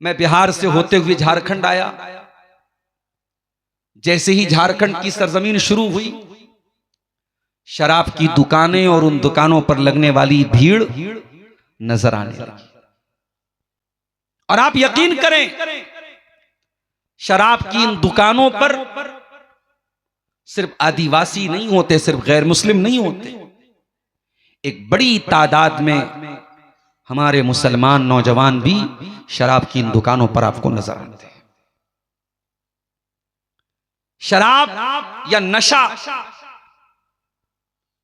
मैं बिहार से होते हुए झारखंड आया। जैसे ही झारखंड की सरजमीन शुरू हुई, शराब की दुकानें और उन दुकानों पर लगने वाली भीड़ नजर आने लगी। और आप यकीन करें, शराब की इन दुकानों पर सिर्फ आदिवासी नहीं होते, सिर्फ गैर मुस्लिम नहीं होते, एक बड़ी तादाद में हमारे मुसलमान नौजवान भी शराब की इन दुकानों पर आपको नजर आते हैं। शराब या नशा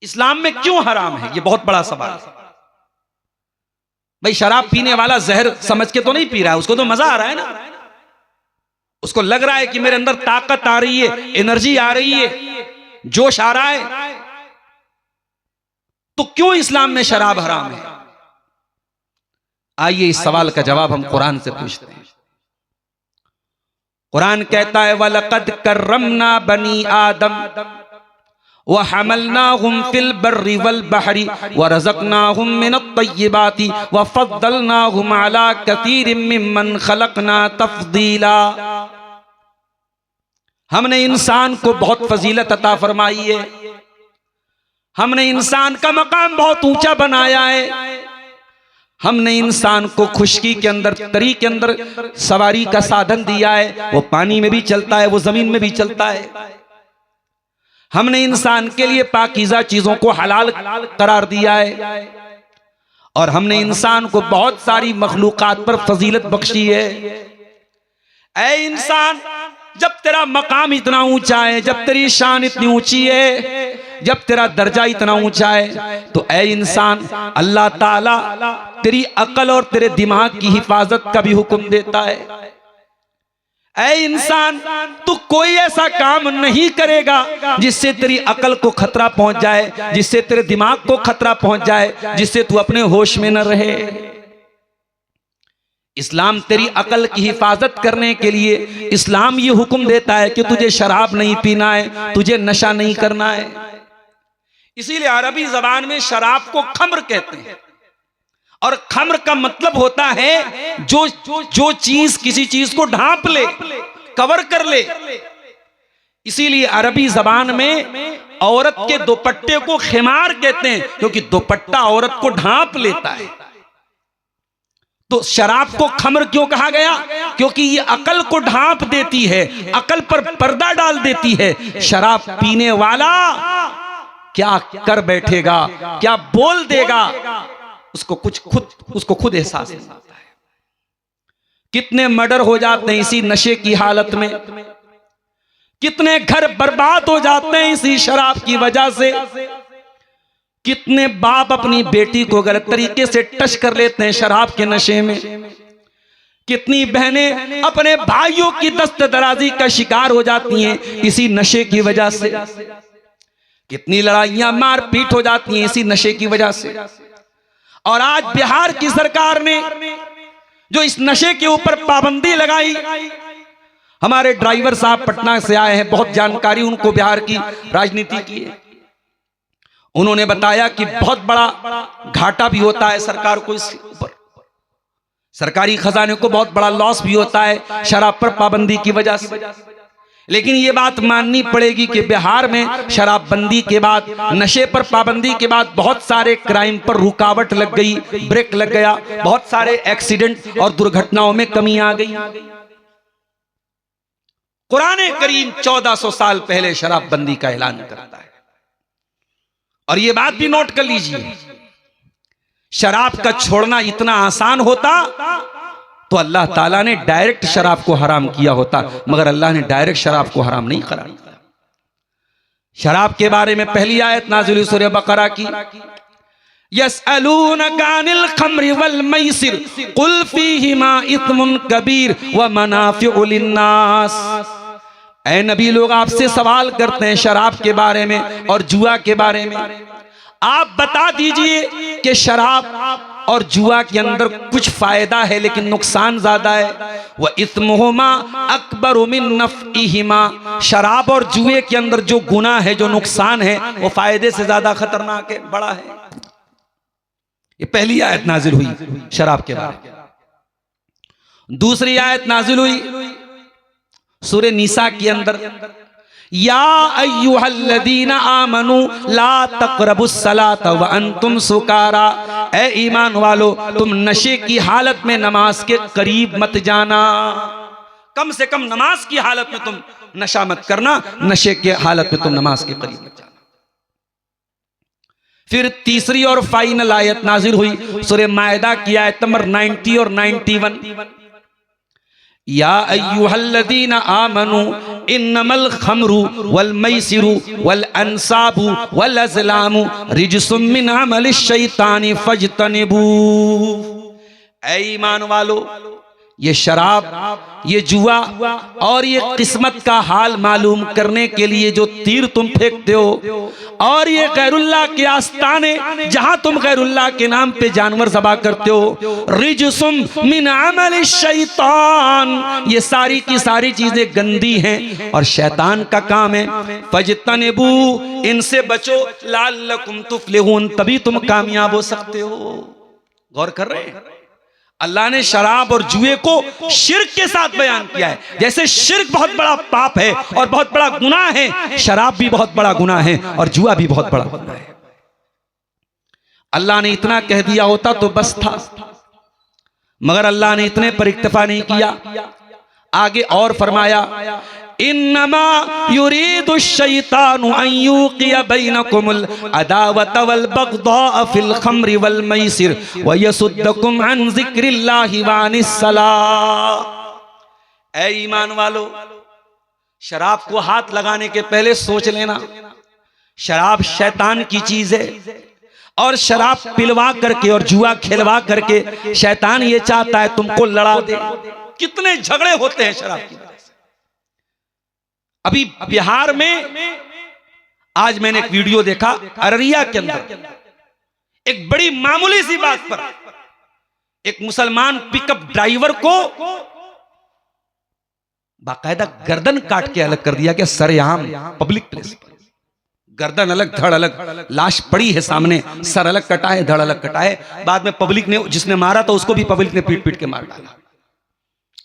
इस्लाम में क्यों हराम है, यह बहुत बड़ा सवाल है। भाई, शराब पीने वाला जहर समझ के तो नहीं पी रहा है, उसको तो मजा आ रहा है ना। उसको लग रहा है कि मेरे अंदर ताकत आ रही है, एनर्जी आ रही है, जोश आ रहा है। तो क्यों इस्लाम में शराब हराम है? आइए इस सवाल का जवाब हम कुरान से पूछते हैं। कुरान कहता है, वलक़द कर्रमना बनी आदम व हमलनाहुम फिल बर्रि वल बहरी व रज़क़नाहुम मिनत तय्यिबाति व फ़द्दलनाहुम अला कसीरिम मिम्मन खलक़ना तफ़दीला। हमने इंसान को बहुत फजीलत अता फरमाई है, हमने इंसान का मकाम बहुत ऊंचा बनाया है, हमने इंसान को खुशकी के अंदर, तरी के अंदर सवारी का साधन दिया है। वो पानी में भी चलता है, वो जमीन में भी चलता है। हमने इंसान के लिए पाकीज़ा चीजों को हलाल करार दिया है और हमने इंसान को बहुत सारी मखलूकात पर फजीलत बख्शी है। ऐ इंसान, जब तेरा मकाम इतना ऊंचा है, जब तेरी शान इतनी ऊंची है, जब तेरा दर्जा इतना ऊंचा है, तो ऐ इंसान, अल्लाह ताला तेरी अकल और तेरे दिमाग की हिफाजत का भी हुक्म देता है। ऐ इंसान, तू कोई ऐसा काम नहीं करेगा जिससे तेरी अकल को खतरा पहुंच जाए, जिससे तेरे दिमाग को खतरा पहुंच जाए, जिससे तू अपने होश में न रहे। इस्लाम तेरी अकल की हिफाजत करने के लिए इस्लाम ये हुक्म देता है कि तुझे शराब नहीं पीना है, तुझे नशा नहीं करना है। इसीलिए अरबी जबान में शराब को खम्र कहते हैं और खम्र का मतलब होता है जो चीज किसी चीज को ढांप ले, कवर कर ले। इसीलिए अरबी जबान में औरत के दुपट्टे को खिमार कहते हैं, क्योंकि दुपट्टा औरत को ढांप लेता है। तो शराब को खम्र क्यों कहा गया? क्योंकि ये अकल को ढांप देती है, अकल पर पर्दा डाल देती है। शराब पीने वाला क्या कर बैठेगा, क्या बोल देगा, उसको खुद एहसास नहीं होता है। कितने मर्डर हो जाते हैं इसी नशे की हालत में, कितने घर बर्बाद हो जाते हैं इसी शराब की वजह से, कितने बाप अपनी बेटी को गलत तरीके से टच कर लेते हैं शराब के नशे में, कितनी बहनें अपने भाइयों की दस्त दराजी का शिकार हो जाती हैं इसी नशे की वजह से, कितनी लड़ाइयां मारपीट हो जाती हैं इसी नशे की वजह से। और आज बिहार की सरकार ने जो इस नशे के ऊपर पाबंदी लगाई, हमारे ड्राइवर साहब पटना से आए हैं, बहुत जानकारी उनको बिहार की राजनीति की है। उन्होंने बताया कि बहुत बड़ा घाटा भी होता है सरकार को, इसके ऊपर सरकारी खजाने को बहुत बड़ा लॉस भी होता है शराब पर पाबंदी की वजह से। लेकिन ये बात माननी पड़ेगी कि बिहार में शराबबंदी के बाद, नशे पर पाबंदी के बाद बहुत सारे क्राइम पर रुकावट लग गई, ब्रेक लग गया, बहुत सारे एक्सीडेंट और दुर्घटनाओं में कमी आ गई। कुरान करीम 1400 साल पहले शराबबंदी का ऐलान करता है। और ये बात भी नोट कर लीजिए, शराब का छोड़ना इतना आसान होता तो अल्लाह ताला ने डायरेक्ट शराब को हराम किया होता, मगर अल्लाह ने डायरेक्ट शराब को हराम नहीं करार दिया। शराब के बारे में पहली आयत नाज़िल हुई सूरह बकरा की, यसअलूनका अनिल खम्रि वल मैसिर कुल फीहिमा इत्मुन कबीर व मनाफिउ लिन्नास। ऐ नबी, लोग आपसे सवाल करते हैं शराब के बारे में और जुआ के बारे में, आप बता दीजिए कि शराब और जुआ के अंदर कुछ फायदा है लेकिन नुकसान ज्यादा है। वह इस्मुहुमा अकबर मिन नफ़इहिमा, शराब और जुए के अंदर जो गुनाह है, जो नुकसान है, वो फायदे से ज्यादा खतरनाक है, बड़ा है। ये पहली आयत नाजिल हुई शराब के बारे में। दूसरी आयत नाजिल हुई सूरह निसा के अंदर, या अय्युहल्लदीना आमनू ला तक़रबुस्सलात व अंतुम सुकारा, ए ईमान वालो तुम नशे की हालत में नमाज के करीब मत जाना। कम से कम नमाज की हालत में तुम नशा मत करना, नशे के हालत में तुम नमाज के करीब मत जाना। फिर तीसरी और फाइनल आयत नाजिल हुई सूरह मायदा की आयत नंबर 90 और 91, या अय्युहल्लदीना आमनू इन्नमल खमरु वल मैसिरु वल अंसाबु वल अज़लामु रिजसुम मिन अमलिश शैतानी फज्तनिबू। ऐ ईमान वालो, ये शराब, ये जुआ और ये किस्मत का हाल मालूम करने के लिए जो तीर तुम फेंकते हो, और ये गैरुल्लाह के आस्ताने जहां तुम गैरुल्लाह के नाम पे जानवर ज़बा करते हो, रिजसुम मिन अमलिश शैतान, ये सारी की सारी चीजें गंदी हैं और शैतान का काम है। फज्तनिबू, इनसे बचो, लअल्लकुम तुफ्लिहून, तभी तुम कामयाब हो सकते हो। गौर कर रहे हैं, अल्लाह ने शराब और जुए को शिर्क के साथ बयान किया है। जैसे शिर्क बहुत बड़ा पाप है और बहुत बड़ा गुनाह है, शराब भी बहुत बड़ा गुनाह है और जुआ भी बहुत बड़ा गुनाह है। अल्लाह ने इतना कह दिया होता तो बस था, मगर अल्लाह ने इतने पर इक्तफा नहीं किया। आगे और फरमाया, इन्नमा युरीदु शैतानु अन युक़िया बैनकुमुल अदावत वल बग़दा फिल खम्रि वल मैसिर व यसुद्दकुम अन ज़िक्रिल्लाहि व अनिस सलाह। ऐ ईमान वालो, शराब को हाथ लगाने के पहले सोच लेना, शराब शैतान की चीज है और शराब पिलवा करके और जुआ खिलवा करके शैतान ये चाहता है तुमको लड़ा दे। कितने झगड़े होते हैं शराब की वजह से। अभी बिहार में आज मैंने एक वीडियो देखा, अररिया के अंदर एक बड़ी मामूली सी बात पर एक मुसलमान पिकअप ड्राइवर को बाकायदा गर्दन काट के अलग कर दिया कि सरेआम पब्लिक प्लेस पर, गर्दन अलग धड़ अलग, लाश पड़ी है सामने, सर अलग कटा है, धड़ अलग कटा है। बाद में पब्लिक ने, जिसने मारा था उसको भी पब्लिक ने पीट पीट के मार डाला।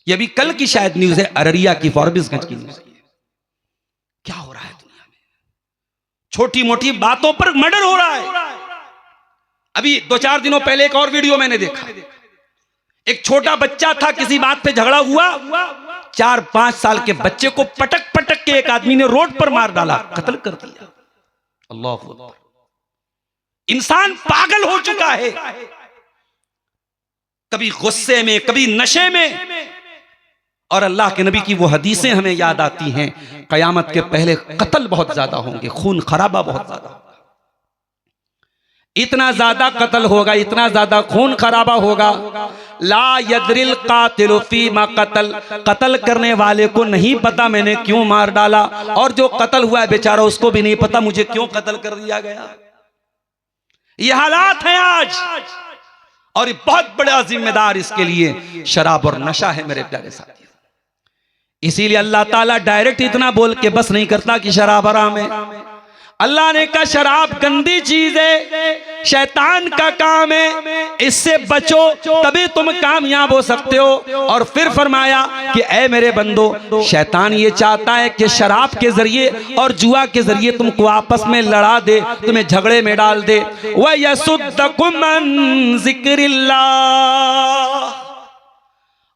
ये भी कल की शायद न्यूज है, अररिया की, फॉरबिसगंज की न्यूज। क्या हो रहा है दुनिया में, छोटी मोटी बातों पर मर्डर हो रहा है। अभी 2-4 दिनों पहले एक और वीडियो मैंने देखा, एक छोटा बच्चा था, किसी बात पे झगड़ा हुआ, 4-5 साल के बच्चे को पटक पटक के एक आदमी ने रोड पर मार डाला, कत्ल कर दिया। अल्लाह अकबर। इंसान पागल हो चुका है, कभी गुस्से में, कभी नशे में। और अल्लाह के नबी की वो हदीसें हमें याद आती हैं, कयामत के पहले कत्ल बहुत ज्यादा होंगे, खून खराबा बहुत ज्यादा होगा, इतना ज्यादा कत्ल होगा, इतना ज्यादा खून खराबा होगा। ला यदरिल कातिलु फीमा कत्ल, कत्ल करने वाले को नहीं पता मैंने क्यों मार डाला, और जो कत्ल हुआ है बेचारा उसको भी नहीं पता मुझे क्यों कत्ल कर दिया गया। ये हालात हैं आज, और ये बहुत बड़ा जिम्मेदार इसके लिए शराब और नशा है मेरे प्यारे साथियों। इसीलिए अल्लाह ताला डायरेक्ट इतना बोल के बस नहीं करता कि शराब हराम है। अल्लाह ने कहा शराब गंदी चीज है, शैतान का काम है, इससे बचो तभी तुम कामयाब हो सकते हो। और फिर फरमाया कि ऐ मेरे बंदो, शैतान ये चाहता है कि शराब के जरिए और जुआ के जरिए तुमको आपस में लड़ा दे, तुम्हें झगड़े में डाल दे। व यसुद्दकुम अन ज़िक्रिल्लाह,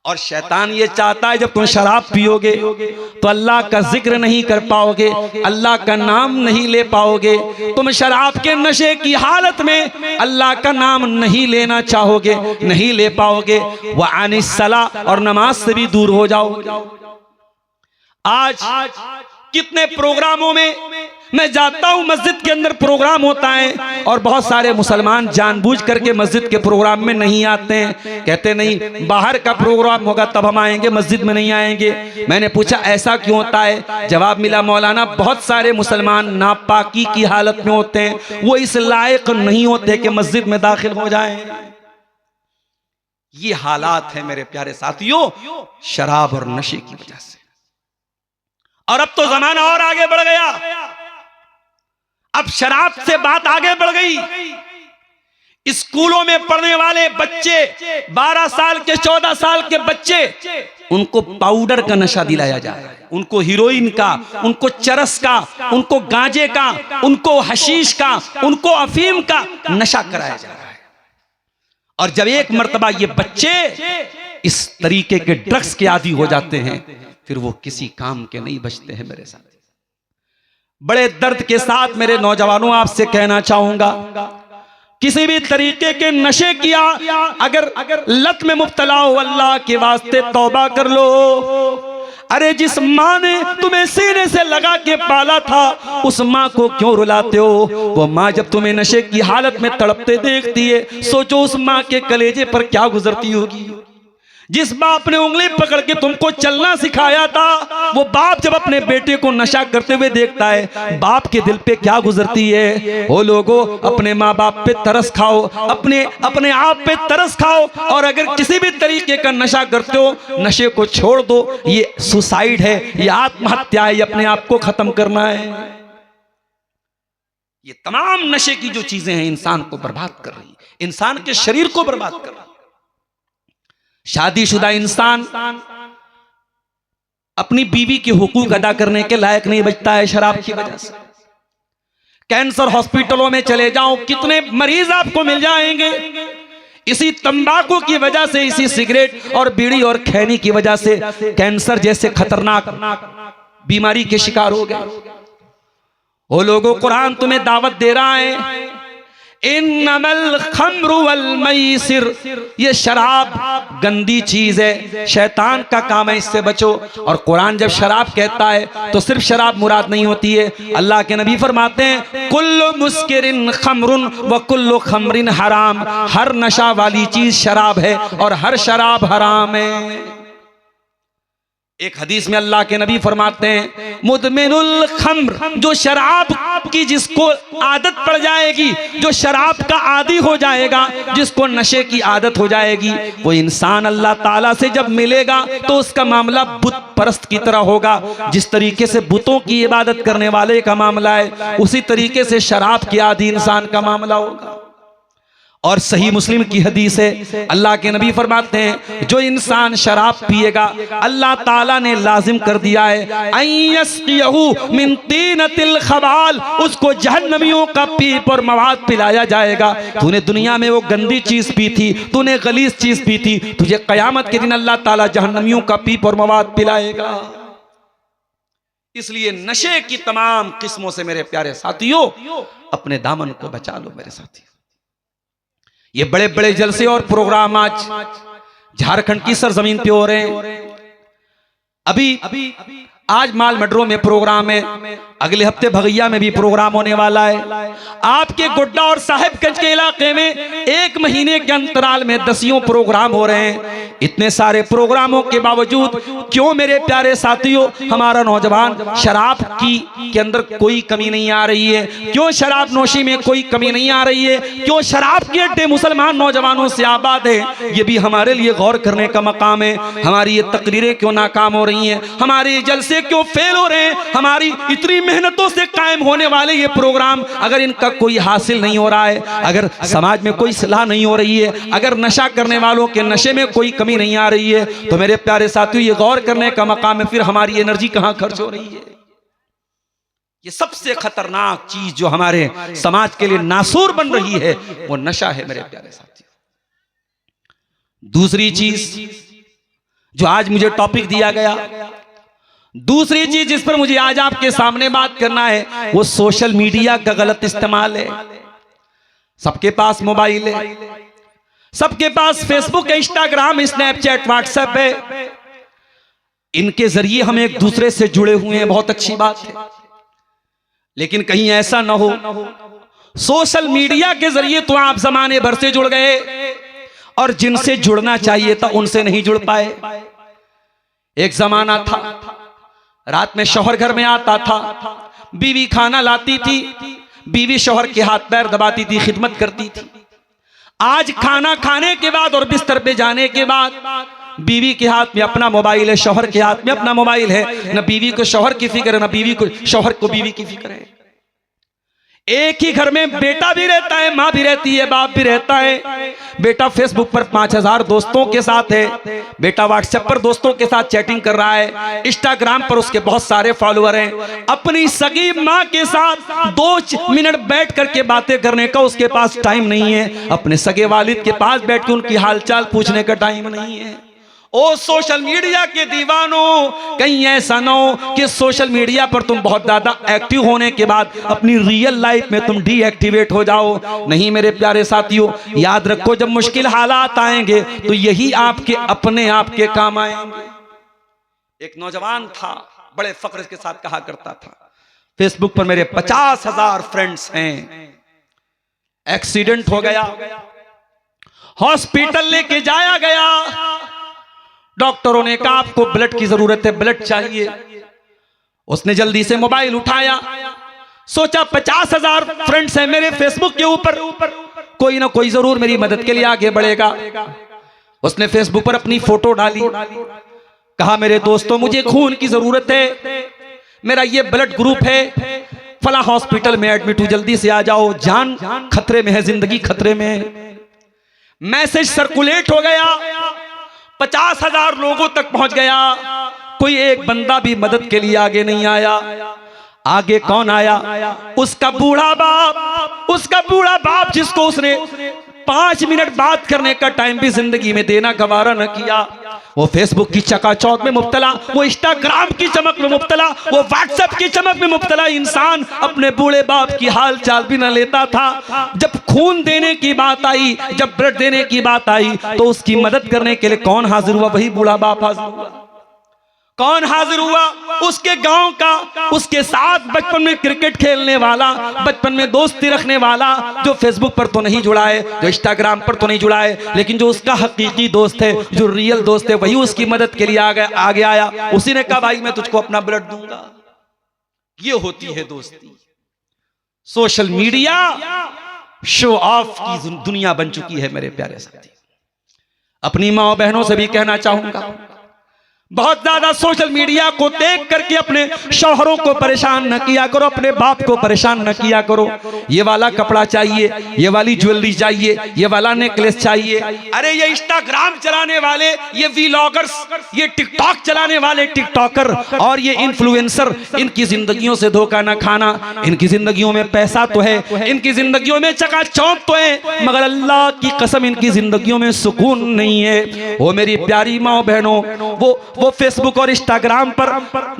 और शैतान ये चाहता है जब तुम शराब पियोगे तो अल्लाह का जिक्र नहीं कर पाओगे, अल्लाह का नाम नहीं ले पाओगे, तुम शराब के नशे की हालत में अल्लाह का नाम नहीं लेना चाहोगे, नहीं ले पाओगे। व अनिस सला, और नमाज से भी दूर हो जाओगे। आज कितने प्रोग्रामों में मैं जाता हूं, मस्जिद के अंदर प्रोग्राम होता है और बहुत सारे मुसलमान जानबूझ करके मस्जिद के प्रोग्राम में नहीं आते हैं, कहते नहीं बाहर का प्रोग्राम होगा तब हम आएंगे, मस्जिद में नहीं आएंगे। मैंने पूछा ऐसा क्यों होता है? जवाब मिला, मौलाना बहुत सारे मुसलमान नापाकी की हालत में होते हैं, वो इस लायक नहीं होते कि मस्जिद में दाखिल हो जाएं। ये हालात है मेरे प्यारे साथियों शराब और नशे की वजह से। और अब तो जमाना और आगे बढ़ गया, अब शराब से बात आगे बढ़ गई। स्कूलों में पढ़ने वाले बच्चे 12 साल के 14 साल के बच्चे, उनको पाउडर का नशा दिलाया जा रहा है, उनको हीरोइन का, उनको चरस का, उनको गांजे का, उनको हशीश का, उनको अफीम का नशा कराया जा रहा है। और जब एक मर्तबा ये बच्चे इस तरीके के ड्रग्स के आदी हो जाते हैं, फिर वो किसी काम के नहीं बचते हैं। मेरे साथ बड़े दर्द के साथ मेरे नौजवानों आपसे कहना चाहूंगा, किसी भी तरीके के नशे किया अगर लत में मुब्तला हो, अल्लाह के वास्ते तौबा कर लो। अरे जिस माँ ने तुम्हें सीने से लगा के पाला था, उस माँ को क्यों रुलाते हो? वो माँ जब तुम्हें नशे की हालत में तड़पते देखती है, सोचो उस माँ के कलेजे पर क्या गुजरती होगी। जिस बाप ने उंगली पकड़ के तुमको चलना सिखाया था, वो बाप जब अपने बेटे को नशा करते हुए देखता है, बाप के दिल पे क्या गुजरती है। ओ लोगों, अपने माँ बाप पे तरस खाओ, अपने आप पे तरस खाओ। और अगर किसी भी तरीके का नशा करते हो, नशे को छोड़ दो। ये सुसाइड है, ये आत्महत्या है, ये अपने आप को खत्म करना है। ये तमाम नशे की जो चीजें हैं इंसान को बर्बाद कर रही है, इंसान के शरीर को बर्बाद कर रही है। शादीशुदा इंसान अपनी बीवी के हुकूक अदा करने के लायक नहीं बचता है शराब की वजह से। कैंसर हॉस्पिटलों में चले जाओ, कितने मरीज आपको मिल जाएंगे इसी तंबाकू की वजह से, इसी सिगरेट और बीड़ी और खैनी की वजह से कैंसर जैसे खतरनाक बीमारी के शिकार हो गए। वो लोगों, कुरान तुम्हें दावत दे रहा है, इन्नमल खम्रु वल मैसिर, ये शराब गंदी चीज है, शैतान का काम है, इससे बचो। और कुरान जब शराब कहता है तो सिर्फ शराब मुराद नहीं होती है। अल्लाह के नबी फरमाते हैं, कुल्लु मुस्किरिन खम्रुन व कुल्लु खम्रिन हराम, हर नशा वाली चीज शराब है और हर शराब हराम है। एक हदीस में अल्लाह के नबी फरमाते हैं, मुदमिनुल खम्र, जो शराब की जिसको आदत पड़ जाएगी, जो शराब का आदी हो जाएगा, जिसको नशे की आदत हो जाएगी, वो इंसान अल्लाह ताला से जब मिलेगा तो उसका मामला बुत परस्त की तरह होगा। जिस तरीके से बुतों की इबादत करने वाले का मामला है, उसी तरीके से शराब के आदी इंसान का मामला होगा। और सही मुस्लिम की हदीस है, अल्लाह के नबी फरमाते हैं, जो इंसान शराब पिएगा, अल्लाह ताला ने लाजिम कर दिया है, अयस्कियहु मिन तीनतिल खबाल, उसको जहन्नमियों का पीप और मवाद पिलाया जाएगा। तूने दुनिया में वो गंदी चीज पी थी, तूने गलीज चीज पी थी, तुझे कयामत के दिन अल्लाह ताला जहन्नमियों का पीप और मवाद पिलाएगा। इसलिए नशे की तमाम किस्मों से मेरे प्यारे साथियों, अपने दामन को बचा लो मेरे साथियों। ये बड़े बड़े जलसे और प्रोग्राम आज झारखंड की सरजमीन पे हो रहे हैं। अभी आज माल मडरों में प्रोग्राम है, अगले हफ्ते भगैया में भी प्रोग्राम होने वाला है। आपके गोड्डा और साहिबगंज के इलाके में 1 महीने के अंतराल में 10 प्रोग्राम हो रहे हैं। इतने सारे प्रोग्रामों के बावजूद क्यों मेरे प्यारे साथियों हमारा नौजवान शराब के अंदर कोई कमी नहीं आ रही है? क्यों शराब नोशी में कोई कमी नहीं आ रही है? क्यों शराब के अड्डे मुसलमान नौजवानों से आबाद है? ये भी हमारे लिए गौर करने का मकाम है। हमारी ये तकरीरें क्यों नाकाम हो रही हैं? हमारे जलसे क्यों फेल हो रहे हैं? हमारी इतनी मेहनतों से कायम होने वाले ये प्रोग्राम अगर इनका कोई हासिल नहीं हो रहा है, अगर समाज में कोई सलाह नहीं हो रही है, अगर नशा करने वालों के नशे में कोई कमी नहीं आ रही है, तो मेरे प्यारे साथियों ये गौर करने का मकाम है, फिर हमारी एनर्जी कहां खर्च हो रही है? ये सबसे खतरनाक चीज जो हमारे समाज के लिए नासूर बन रही है वो नशा है मेरे प्यारे साथियों। दूसरी चीज जो आज मुझे टॉपिक दिया गया, दूसरी चीज जिस पर मुझे आज आपके सामने बात करना है, वो सोशल मीडिया का गलत इस्तेमाल है। सबके पास मोबाइल है, सबके पास फेसबुक, इंस्टाग्राम, स्नैपचैट, व्हाट्सएप है। इनके जरिए हम एक दूसरे से जुड़े हुए हैं, बहुत अच्छी बात है। लेकिन कहीं ऐसा ना हो सोशल मीडिया के जरिए तो आप जमाने भर से जुड़ गए और जिनसे जुड़ना चाहिए था उनसे नहीं जुड़ पाए। एक जमाना था रात में शौहर घर में आता था, बीवी खाना लाती थी, बीवी शौहर के हाथ पैर दबाती थी, खिदमत करती थी। आज खाना खाने के बाद और बिस्तर पे जाने के बाद बीवी के हाथ में अपना मोबाइल है, शौहर के हाथ में अपना मोबाइल है। न बीवी को शौहर की फिक्र है, न बीवी को शौहर को बीवी की फिक्र है। एक ही घर में बेटा भी रहता है, माँ भी रहती है, बाप भी रहता है। बेटा फेसबुक पर 5000 दोस्तों के साथ है, बेटा व्हाट्सएप पर दोस्तों के साथ चैटिंग कर रहा है, इंस्टाग्राम पर उसके बहुत सारे फॉलोअर हैं। अपनी सगी माँ के साथ 2 मिनट बैठ करके बातें करने का उसके पास टाइम नहीं है, अपने सगे वालिद के पास बैठ के उनकी हालचाल पूछने का टाइम नहीं है। ओ सोशल मीडिया के दीवानों, कहीं ऐसा ना हो कि सोशल मीडिया पर तुम बहुत ज्यादा एक्टिव होने के बाद अपनी रियल लाइफ में तुम डीएक्टिवेट हो जाओ। नहीं मेरे प्यारे साथियों, याद रखो जब मुश्किल हालात आएंगे तो यही आपके अपने आप के काम आएंगे। एक नौजवान था, बड़े फख्र के साथ कहा करता था, फेसबुक पर मेरे 50,000 फ्रेंड्स हैं। एक्सीडेंट हो गया, हॉस्पिटल लेके जाया गया, डॉक्टरों ने कहा आपको ब्लड की जरूरत है, ब्लड चाहिए। उसने जल्दी से मोबाइल उठाया, सोचा 50,000 फ्रेंड्स हैं मेरे फेसबुक के ऊपर, कोई ना कोई जरूर मेरी मदद के लिए आगे बढ़ेगा। उसने फेसबुक पर अपनी फोटो डाली, कहा मेरे दोस्तों मुझे खून की जरूरत है, मेरा ये ब्लड ग्रुप है, फला हॉस्पिटल में एडमिट हूं, जल्दी से आ जाओ, जान खतरे में है, जिंदगी खतरे में है। मैसेज सर्कुलेट हो गया, 50,000 लोगों तक पहुंच गया, कोई एक बंदा भी मदद के लिए आगे नहीं आया। आगे कौन आया? उसका बूढ़ा बाप, उसका बूढ़ा बाप जिसको उसने 5 मिनट बात करने का टाइम भी जिंदगी में देना गवारा न किया। वो फेसबुक की चकाचौंध में मुब्तला, वो इंस्टाग्राम की चमक में मुब्तला, वो व्हाट्सएप की चमक में मुब्तला इंसान अपने बूढ़े बाप की हाल चाल भी न लेता था। जब खून देने की बात आई, जब ब्लड देने की बात आई, तो उसकी मदद करने के लिए कौन हाजिर हुआ? वही बूढ़ा बाप हाजिर हुआ। कौन हाजिर हुआ? उसके गांव का, उसके साथ बचपन में क्रिकेट खेलने वाला, बचपन में दोस्ती रखने वाला, जो फेसबुक पर तो नहीं जुड़ा है, जो इंस्टाग्राम पर तो नहीं जुड़ा है, लेकिन जो उसका हकीकी दोस्त है, जो रियल दोस्त है, वही उसकी मदद के लिए आगे आया। उसी ने कहा भाई मैं तुझको अपना ब्लड दूंगा। ये होती है दोस्ती। सोशल मीडिया शो ऑफ की दुनिया बन चुकी है मेरे प्यारे साथी। अपनी माँ बहनों से भी कहना चाहूंगा, बहुत ज्यादा सोशल मीडिया को देख करके अपने शौहरों को परेशान न किया करो, अपने बाप को परेशान न किया करो। ये वाला कपड़ा चाहिए, ये वाली ज्वेलरी चाहिए, ये वाला नेकलेस चाहिए। अरे ये इंस्टाग्राम चलाने वाले, ये व्लॉगर्स, ये टिकटॉक चलाने वाले टिकटॉकर और ये इन्फ्लुएंसर, इनकी जिंदगियों से धोखा न खाना। इनकी जिंदगियों में पैसा तो है, इनकी जिंदगियों में चकाचौंध तो है, मगर अल्लाह की कसम इनकी जिंदगियों में सुकून नहीं है। वो मेरी प्यारी माँ बहनों, वो फेसबुक और इंस्टाग्राम पर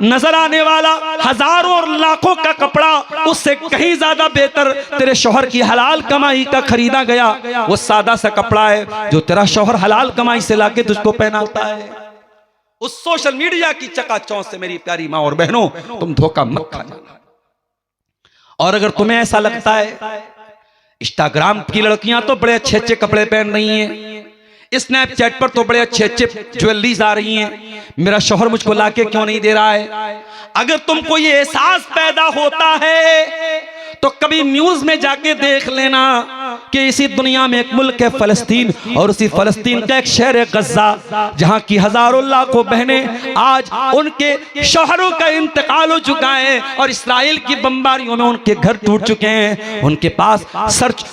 नजर आने वाला हजारों और लाखों का कपड़ा उससे कहीं ज्यादा बेहतर तेरे शौहर की हलाल कमाई का खरीदा गया वो सादा सा कपड़ा है जो तेरा शौहर हलाल कमाई से लाके तुझको पहनाता है। उस सोशल मीडिया की चकाचौंध से मेरी प्यारी माँ और बहनों तुम धोखा मत खा जाना। और अगर तुम्हें ऐसा लगता है इंस्टाग्राम की लड़कियां तो बड़े अच्छे अच्छे कपड़े पहन रही हैं, स्नैपचैट पर तो बड़े अच्छे अच्छे ज्वेलरीज आ रही हैं, मेरा शौहर मुझको लाके क्यों नहीं दे रहा है? अगर तुमको ये एहसास पैदा होता है तो कभी न्यूज में जाके देख लेना कि इसी दुनिया में एक मुल्क है फलस्तीन, और उसी फलस्तीन का एक शहर है गज़ा, जहां की हजारों लाखों बहनें आज उनके शौहरों का इंतकाल हो चुका है और इस्राइल की बमबारियों में उनके घर टूट चुके हैं। उनके पास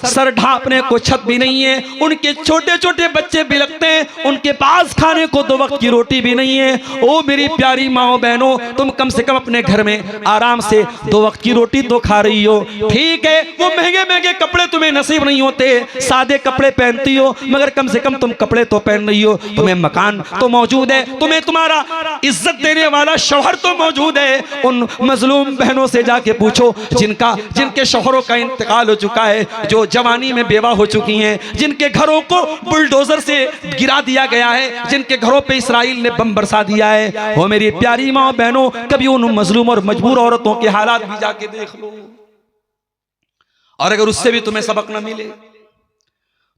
सर ढांपने को छत भी नहीं है, उनके छोटे छोटे बच्चे बिलखते हैं, उनके पास खाने को 2 वक्त की रोटी भी नहीं है। ओ मेरी प्यारी माओ बहनों, तुम कम से कम अपने घर में आराम से 2 वक्त की रोटी तो खा रही हो। ठीक है वो महंगे महंगे कपड़े तुम्हें नसीब नहीं होते, सादे कपड़े पहनती हो, मगर कम से कम तुम कपड़े तो पहन रही हो, तुम्हें मकान तो मौजूद है, तुम्हें तुम्हारा इज्जत देने वाला शौहर तो मौजूद है। उन मजलूम बहनों से जाके पूछो जिनके शौहरों का इंतकाल हो चुका है, जो जवानी में बेवा हो चुकी हैं, जिनके घरों को बुलडोजर से गिरा दिया गया है, जिनके घरों पे इस्राइल ने बम बरसा दिया है। वो मेरी प्यारी माँ बहनों, कभी उन मजलूम और मजबूर औरतों के हालात भी जाके देख लो। और अगर उससे भी तुम्हें सबक न मिले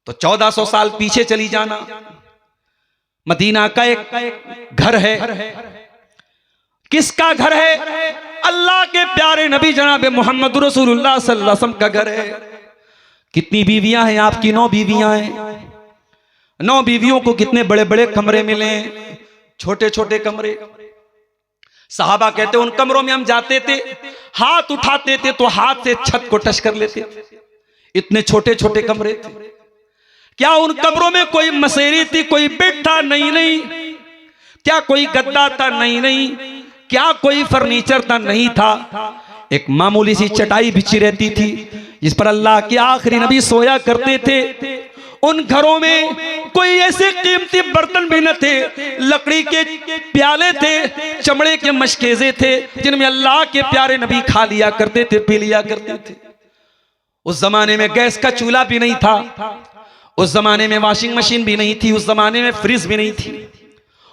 तो 1400 साल पीछे चली जाना। मदीना का एक घर है। किसका घर है? अल्लाह के प्यारे नबी जनाब मोहम्मद रसूलुल्लाह सल्लल्लाहु अलैहि वसल्लम का घर है। कितनी बीवियां हैं आपकी? 9 बीवियां हैं। 9 बीवियों को कितने बड़े बड़े कमरे मिले, छोटे छोटे कमरे। सहाबा कहते उन कमरों में हम जाते थे, हाथ उठाते थे तो हाथ से छत को टच कर लेते थे, इतने छोटे छोटे कमरे थे। क्या उन कमरों में कोई मसेरी थी, कोई बेड था? नहीं नहीं। क्या कोई गद्दा था? नहीं नहीं। क्या कोई फर्नीचर था? नहीं था। एक मामूली सी चटाई बिछी रहती थी जिस पर अल्लाह के आखिरी नबी सोया करते थे। उन घरों में कोई ऐसे कीमती बर्तन भी न थे, लकड़ी के प्याले थे, चमड़े के मशकेजे थे जिनमें अल्लाह के प्यारे नबी खा लिया करते थे, पी लिया करते थे। उस जमाने में गैस का चूल्हा भी नहीं था, उस जमाने में वॉशिंग मशीन भी नहीं थी, उस जमाने में फ्रिज भी नहीं थी।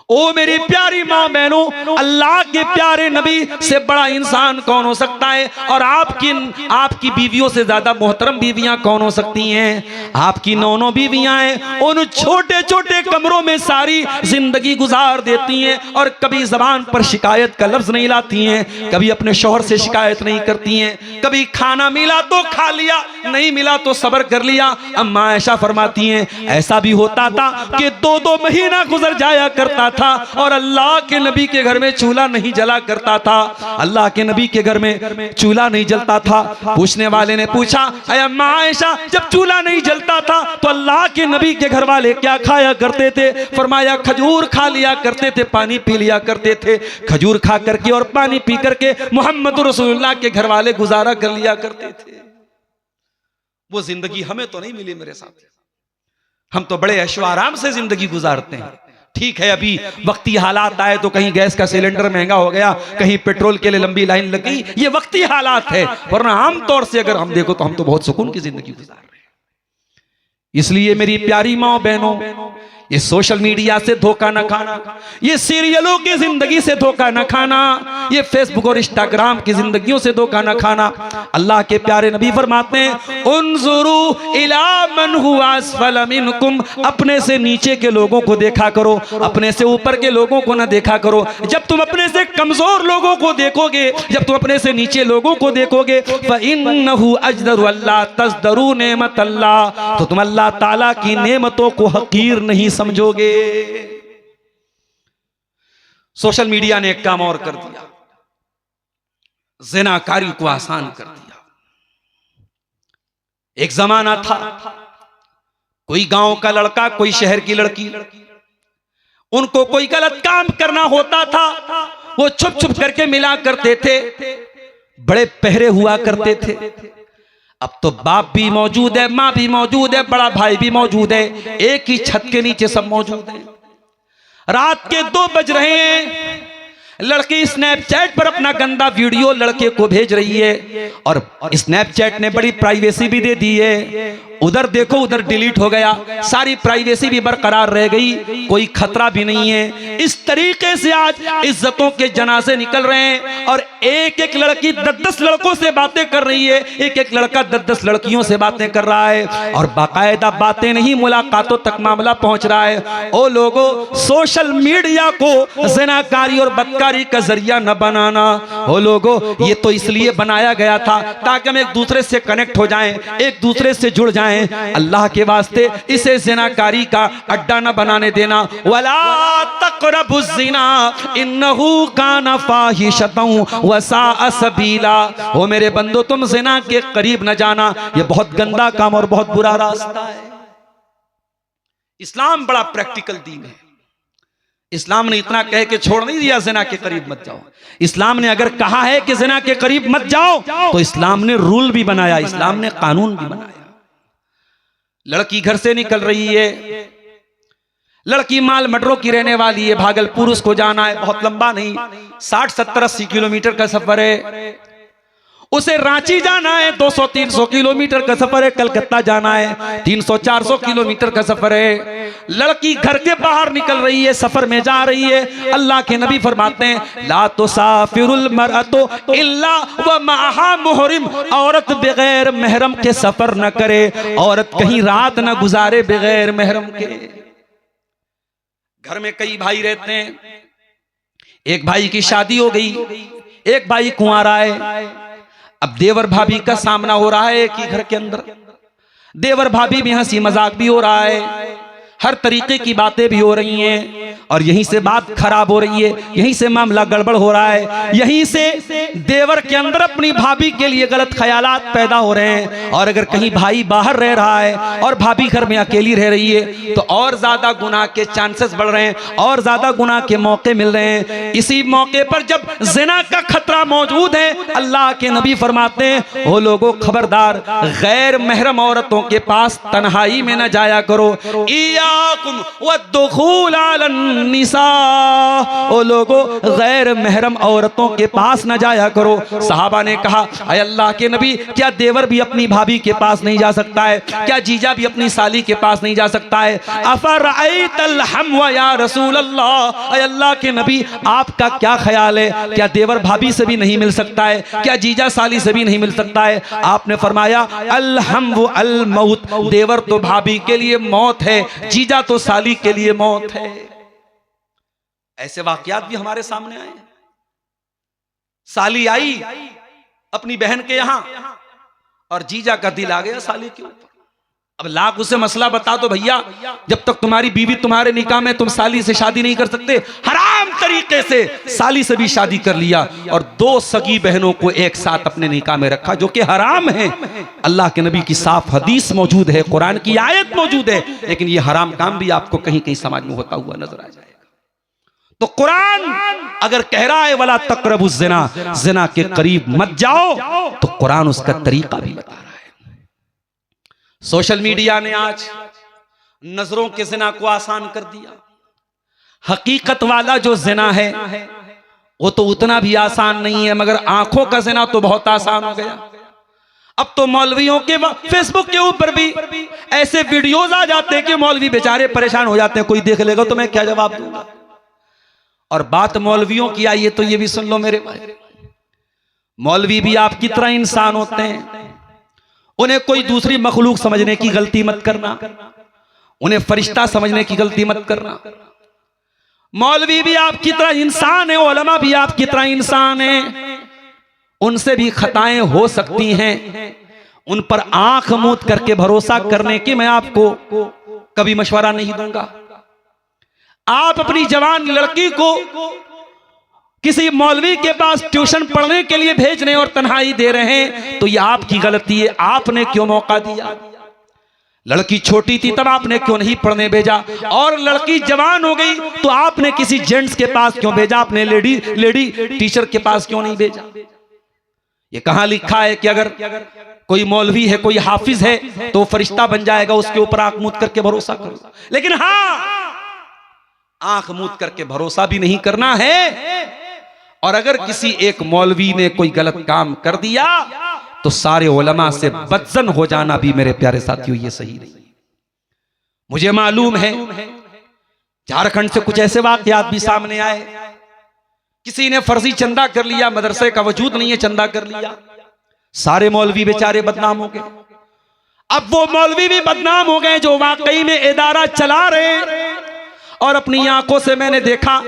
ओ मेरी प्यारी माँ बहनों, अल्लाह के प्यारे नबी से बड़ा इंसान कौन हो सकता है? और आपकी बीवियों से ज्यादा मोहतरम बीवियां कौन हो सकती हैं? आपकी 9 बीवियां हैं, उन छोटे छोटे कमरों में सारी जिंदगी गुजार देती हैं और कभी जबान पर शिकायत का लफ्ज नहीं लाती हैं, कभी अपने शौहर से शिकायत नहीं करती हैं, कभी खाना मिला तो खा लिया, नहीं मिला तो सब्र कर लिया। अम्मा आयशा फरमाती हैं ऐसा भी होता था कि 2-2 महीना गुजर जाया करता था और अल्लाह के नबी के घर में चूल्हा नहीं जला करता था। अल्लाह के नबी के घर में चूल्हा नहीं जलता था। पूछने वाले ने पूछा अम्मा आयशा, जब चूल्हा नहीं जलता था तो अल्लाह के नबी के घर वाले क्या खाया करते थे? फरमाया खजूर खा लिया करते थे, पानी पी लिया करते थे। खजूर खा करके और पानी पी करके मोहम्मद रसूलुल्लाह के घर वाले गुजारा कर लिया करते थे। वो जिंदगी हमें तो नहीं मिली मेरे साथ। हम तो बड़े ऐशो आराम से जिंदगी गुजारते हैं। ठीक है, अभी वक्ती हालात आए तो कहीं गैस का सिलेंडर महंगा हो गया, कहीं पेट्रोल के लिए लंबी लाइन लग गई, ये वक्ती हालात है, वरना आम तौर से अगर हम देखो तो हम तो बहुत सुकून की जिंदगी गुजार रहे हैं। इसलिए मेरी प्यारी माँ बहनों, ये सोशल मीडिया से धोखा न खाना, ये सीरियलों की जिंदगी से धोखा न खाना, ये फेसबुक और इंस्टाग्राम की जिंदगियों से धोखा न खाना। अल्लाह के प्यारे नबी फरमाते हैं उन्जुरू इला मन हुवा अस्फल मिनकुम, अपने से नीचे के लोगों को देखा करो, अपने से ऊपर के लोगों को न देखा करो। जब तुम अपने से कमजोर लोगों को देखोगे, जब तुम अपने से नीचे लोगों को देखोगे, फइन्नहु अजदरु अल्लाह तज़दरू नेमत अल्लाह, तो तुम अल्लाह ताला की नेमतों को हकीर नहीं समझोगे। सोशल मीडिया ने एक काम और कर दिया, ज़िनाकारी को आसान कर दिया। एक जमाना था, कोई गांव का लड़का, कोई शहर की लड़की, उनको कोई गलत काम करना होता था, वो छुप छुप करके मिला करते थे, बड़े पहरे हुआ करते थे। अब तो बाप भी मौजूद है, माँ भी मौजूद है, बड़ा भाई भी मौजूद है, एक ही छत के नीचे सब मौजूद हैं। रात के 2 बज रहे हैं, लड़की स्नैपचैट पर अपना गंदा वीडियो लड़के को भेज रही है और स्नैपचैट ने बड़ी प्राइवेसी भी दे दी है। उधर देखो उधर डिलीट हो गया, सारी प्राइवेसी भी बरकरार रह गई, कोई खतरा भी नहीं है। इस तरीके से आज इज्जतों के जनाजे निकल रहे हैं और एक एक लड़की 10-10 लड़कों से बातें कर रही है, एक एक लड़का 10-10 लड़कियों से बातें कर रहा है और बाकायदा बातें नहीं, मुलाकातों तक मामला पहुंच रहा है। ओ लोगों, सोशल मीडिया को ज़िनाकारी और बदकारी का जरिया न बनाना। ओ लोगों, ये तो इसलिए बनाया गया था ताकि हम एक दूसरे से कनेक्ट हो जाएं, एक दूसरे से जुड़ जाएं। अल्लाह के वास्ते इसे ज़िनाकारी का अड्डा न बनाने देना। वला तक़रबुज़ ज़िना इन्नहु कान फ़ाहिशतन व साअ सबीला। ओ मेरे बंदो, तुम ज़िना के करीब न जाना, ये बहुत गंदा काम और बहुत बुरा रास्ता है। इस्लाम बड़ा प्रैक्टिकल दीन है। इस्लाम ने इतना कह के छोड़ नहीं दिया ज़िना के करीब मत जाओ। इस्लाम ने अगर कहा है कि ज़िना के करीब मत जाओ तो इस्लाम ने रूल भी बनाया, इस्लाम ने कानून भी बनाया। लड़की घर से निकल रही है, लड़की माल मटरों की रहने वाली है, भागलपुर उसको जाना है, बहुत लंबा नहीं, 60-70-80 किलोमीटर का सफर है। उसे रांची जाना है, 200-300 किलोमीटर का सफर है। कलकत्ता जाना है, 300-400 किलोमीटर का सफर है। लड़की घर के बाहर निकल रही है, सफर में जा रही है। अल्लाह के नबी फरमाते हैं ला तुसाफिरुल मरअतु इल्ला व मअहा मुहरिम, औरत बगैर महरम के सफर न करे, औरत कहीं रात न गुजारे बगैर महरम के। घर में कई भाई रहते हैं, एक भाई की शादी हो गई, एक भाई कुंवारा है। अब देवर भाभी का सामना हो रहा है एक ही घर के अंदर, देवर भाभी में हंसी मजाक भी हो रहा है, हर तरीके की बातें भी हो रही हैं। और यहीं से बात खराब हो रही है, यहीं से मामला गड़बड़ हो रहा है, यहीं से देवर के अंदर अपनी भाभी के लिए गलत ख्यालात पैदा हो रहे हैं। और अगर कहीं भाई बाहर रह रहा है और भाभी घर में अकेली रह रही है तो और ज्यादा गुनाह के चांसेस बढ़ रहे हैं, और ज्यादा गुनाह के मौके मिल रहे हैं। इसी मौके पर जब ज़िना का खतरा मौजूद है, अल्लाह के नबी फरमाते हैं, वो लोगों खबरदार गैर महरम औरतों के पास तन्हाई में न जाया करो। इयाकुम वद्दुखूल अलन निसा, ओ लोगों गैर महरम औरतों के पास न जाया करो। सहाबा ने कहा, अय अल्लाह के नबी, क्या देवर भी अपनी भाभी के पास नहीं जा सकता है? क्या जीजा भी अपनी साली के पास नहीं जा सकता है? अफरअयतल हमवा या रसूल अल्लाह, अय अल्लाह के नबी आपका क्या ख्याल है? क्या देवर भाभी से भी नहीं मिल सकता है? क्या जीजा साली से भी नहीं मिल सकता है? आपने फरमाया, अल हमवु अल मौत, देवर तो भाभी के लिए मौत है, जीजा तो साली के लिए मौत है। ऐसे वाकयात भी हमारे सामने आए। साली आई अपनी बहन के यहां और जीजा का दिल आ गया साली के ऊपर। अब लाख उसे मसला बता दो, भैया जब तक तुम्हारी बीवी तुम्हारे निकाह में, तुम साली से शादी नहीं कर सकते। हराम तरीके से साली से भी शादी कर लिया और 2 सगी बहनों को एक साथ अपने निकाह में रखा, जो कि हराम है। अल्लाह के नबी की साफ हदीस मौजूद है, कुरान की आयत मौजूद है, लेकिन ये हराम काम भी आपको कहीं कहीं समाज में होता हुआ नजर आ जाएगा। तो कुरान अगर कह रहा है वला तक़रबुज़ ज़िना, ज़िना के करीब मत जाओ, तो कुरान उसका तरीका भी बता रहा है। सोशल मीडिया ने आज नजरों के ज़िना को आसान कर दिया। हकीकत वाला जो ज़िना है वो तो उतना भी आसान नहीं है, मगर आंखों का ज़िना तो बहुत आसान हो गया। अब तो मौलवियों के फेसबुक के ऊपर भी ऐसे वीडियोज आ जाते हैं कि मौलवी बेचारे परेशान हो जाते हैं, कोई देख लेगा तो मैं क्या जवाब दूंगा। और बात मौलवियों की आई है तो ये भी सुन लो मेरे भाई, मौलवी भी आपकी तरह इंसान होते हैं। उन्हें कोई दूसरी मखलूक समझने की गलती मत करना, उन्हें फरिश्ता समझने की गलती मत करना। मौलवी भी आपकी तरह इंसान है, उलमा भी आपकी तरह इंसान है, उनसे भी खताएं हो सकती हैं। उन पर आंख मूंद करके भरोसा करने की मैं आपको कभी मशवरा नहीं दूंगा। आप अपनी जवान लड़की को किसी मौलवी के पास ट्यूशन पढ़ने के लिए भेज रहे हैं और तन्हाई दे रहे हैं तो यह आपकी गलती है। आपने क्यों मौका दिया? लड़की छोटी थी तब आपने क्यों नहीं पढ़ने भेजा, और लड़की जवान हो गई तो आपने किसी जेंट्स के पास क्यों भेजा, आपने लेडी टीचर के पास क्यों नहीं भेजा? ये कहां लिखा है कि अगर कोई मौलवी है, कोई हाफिज है तो फरिश्ता बन जाएगा, उसके ऊपर आंख मूंद करके भरोसा करो। लेकिन हाँ, आंख मूंद करके भरोसा भी नहीं करना है। और अगर किसी एक मौलवी ने कोई गलत काम कर दिया तो सारे उलमा से बदजन हो जाना भी मेरे प्यारे साथियों ये सही नहीं। मुझे मालूम है झारखंड से कुछ ऐसे वाकयात भी सामने आए, किसी ने फर्जी चंदा कर लिया, मदरसे का वजूद नहीं है, चंदा कर लिया, सारे मौलवी बेचारे बदनाम हो गए। अब वो मौलवी भी बदनाम हो गए जो वाकई में इदारा चला रहे हैं। और अपनी आंखों से मैंने देखा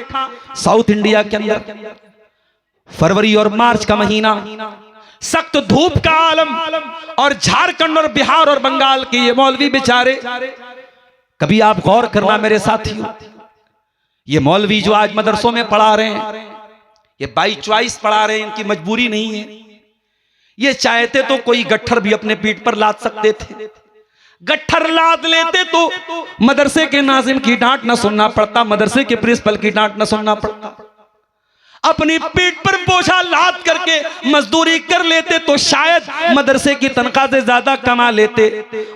साउथ इंडिया के अंदर फरवरी और मार्च का महीना, सख्त धूप का आलम, और झारखंड और बिहार और बंगाल के ये मौलवी बेचारे, कभी आप गौर करना मेरे साथियों, ये मौलवी जो आज मदरसों में पढ़ा रहे हैं ये बाई चॉइस पढ़ा रहे हैं, इनकी मजबूरी नहीं है। ये चाहते तो कोई गट्ठर भी अपने पीठ पर लाद सकते थे, गट्ठर लाद लेते तो मदरसे के नाज़िम की डांट न सुनना पड़ता, मदरसे के प्रिंसिपल की डांट न सुनना पड़ता। अपनी पीठ पर बोझा लाद करके मजदूरी कर लेते तो शायद मदरसे की तनख्वाह से ज्यादा कमा लेते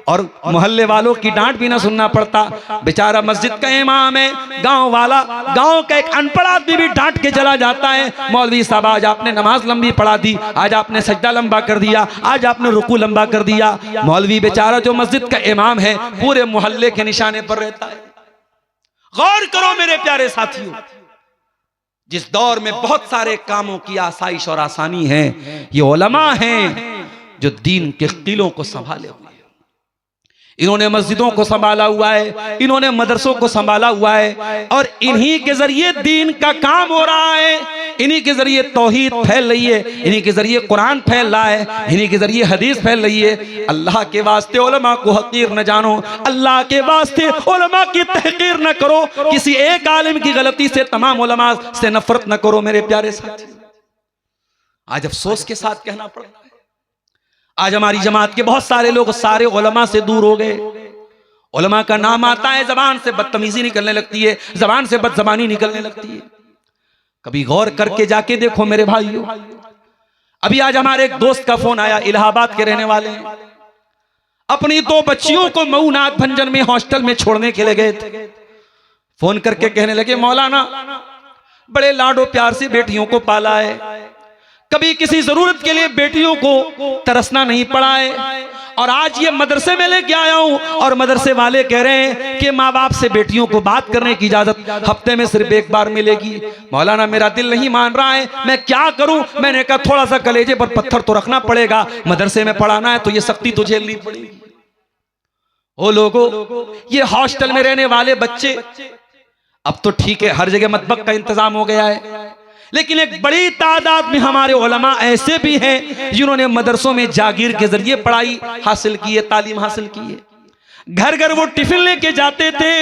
और मोहल्ले वालों की डांट भी ना सुनना पड़ता। बेचारा मस्जिद का इमाम है, गांव वाला, गांव का एक अनपढ़ आदमी भी डांट के चला जाता है, मौलवी साहब आज आपने नमाज लंबी पढ़ा दी, आज आपने सजदा लंबा कर दिया, आज आपने रुकू लंबा कर दिया। मौलवी बेचारा जो मस्जिद का इमाम है पूरे मोहल्ले के निशाने पर रहता है। गौर करो मेरे प्यारे साथियों, जिस दौर में बहुत सारे कामों की आसाइश और आसानी है, ये उलमा हैं जो दीन के किलों को संभाले हुए हैं। इन्होंने मस्जिदों को संभाला हुआ है, इन्होंने मदरसों को संभाला हुआ है, और इन्हीं के जरिए दीन का काम हो रहा है, इन्हीं के जरिए तौहीद फैल रही है, इन्हीं के जरिए कुरान फैल रहा है, इन्हीं के जरिए हदीस फैल रही है। अल्लाह के वास्ते उलमा को हकीर न जानो, अल्लाह के वास्ते उलमा की तहकीर न करो, किसी एक आलिम की गलती से तमाम उलमा से नफरत न करो। मेरे प्यारे साथी, आज अफसोस के साथ कहना पड़ रहा है, आज हमारी जमात के बहुत सारे लोग सारे उलमा से दूर हो गए। उलमा का नाम आता है, जबान से बदतमीजी निकलने लगती है, जबान से बदजबानी निकलने लगती है। कभी गौर करके जाके देखो मेरे भाइयों, अभी आज हमारे एक दोस्त का फोन आया, इलाहाबाद के रहने वाले हैं, अपनी 2 बच्चियों को मऊ नाथ भंजन में हॉस्टल में छोड़ने के लिए गए थे। फोन करके कहने लगे, मौलाना बड़े लाडो प्यार से बेटियों को पाला है, कभी किसी जरूरत के लिए बेटियों को तरसना नहीं पड़ा है, और आज ये मदरसे में लेके आया हूं और मदरसे वाले कह रहे हैं कि माँ बाप से बेटियों को बात करने की इजाजत हफ्ते में सिर्फ 1 बार मिलेगी। मौलाना मेरा दिल नहीं मान रहा है, मैं क्या करूं? मैंने कहा थोड़ा सा कलेजे पर पत्थर तो रखना पड़ेगा, मदरसे में पढ़ाना है तो ये सख्ती तो झेलनी पड़ेगी। ओ लोगों, ये हॉस्टल में रहने वाले बच्चे, अब तो ठीक है हर जगह मतबक का इंतजाम हो गया है, लेकिन एक बड़ी तादाद में हमारे उलमा ऐसे भी हैं जिन्होंने मदरसों में जागीर के जरिए पढ़ाई हासिल की है, तालीम हासिल की है। घर घर वो टिफिन लेके जाते थे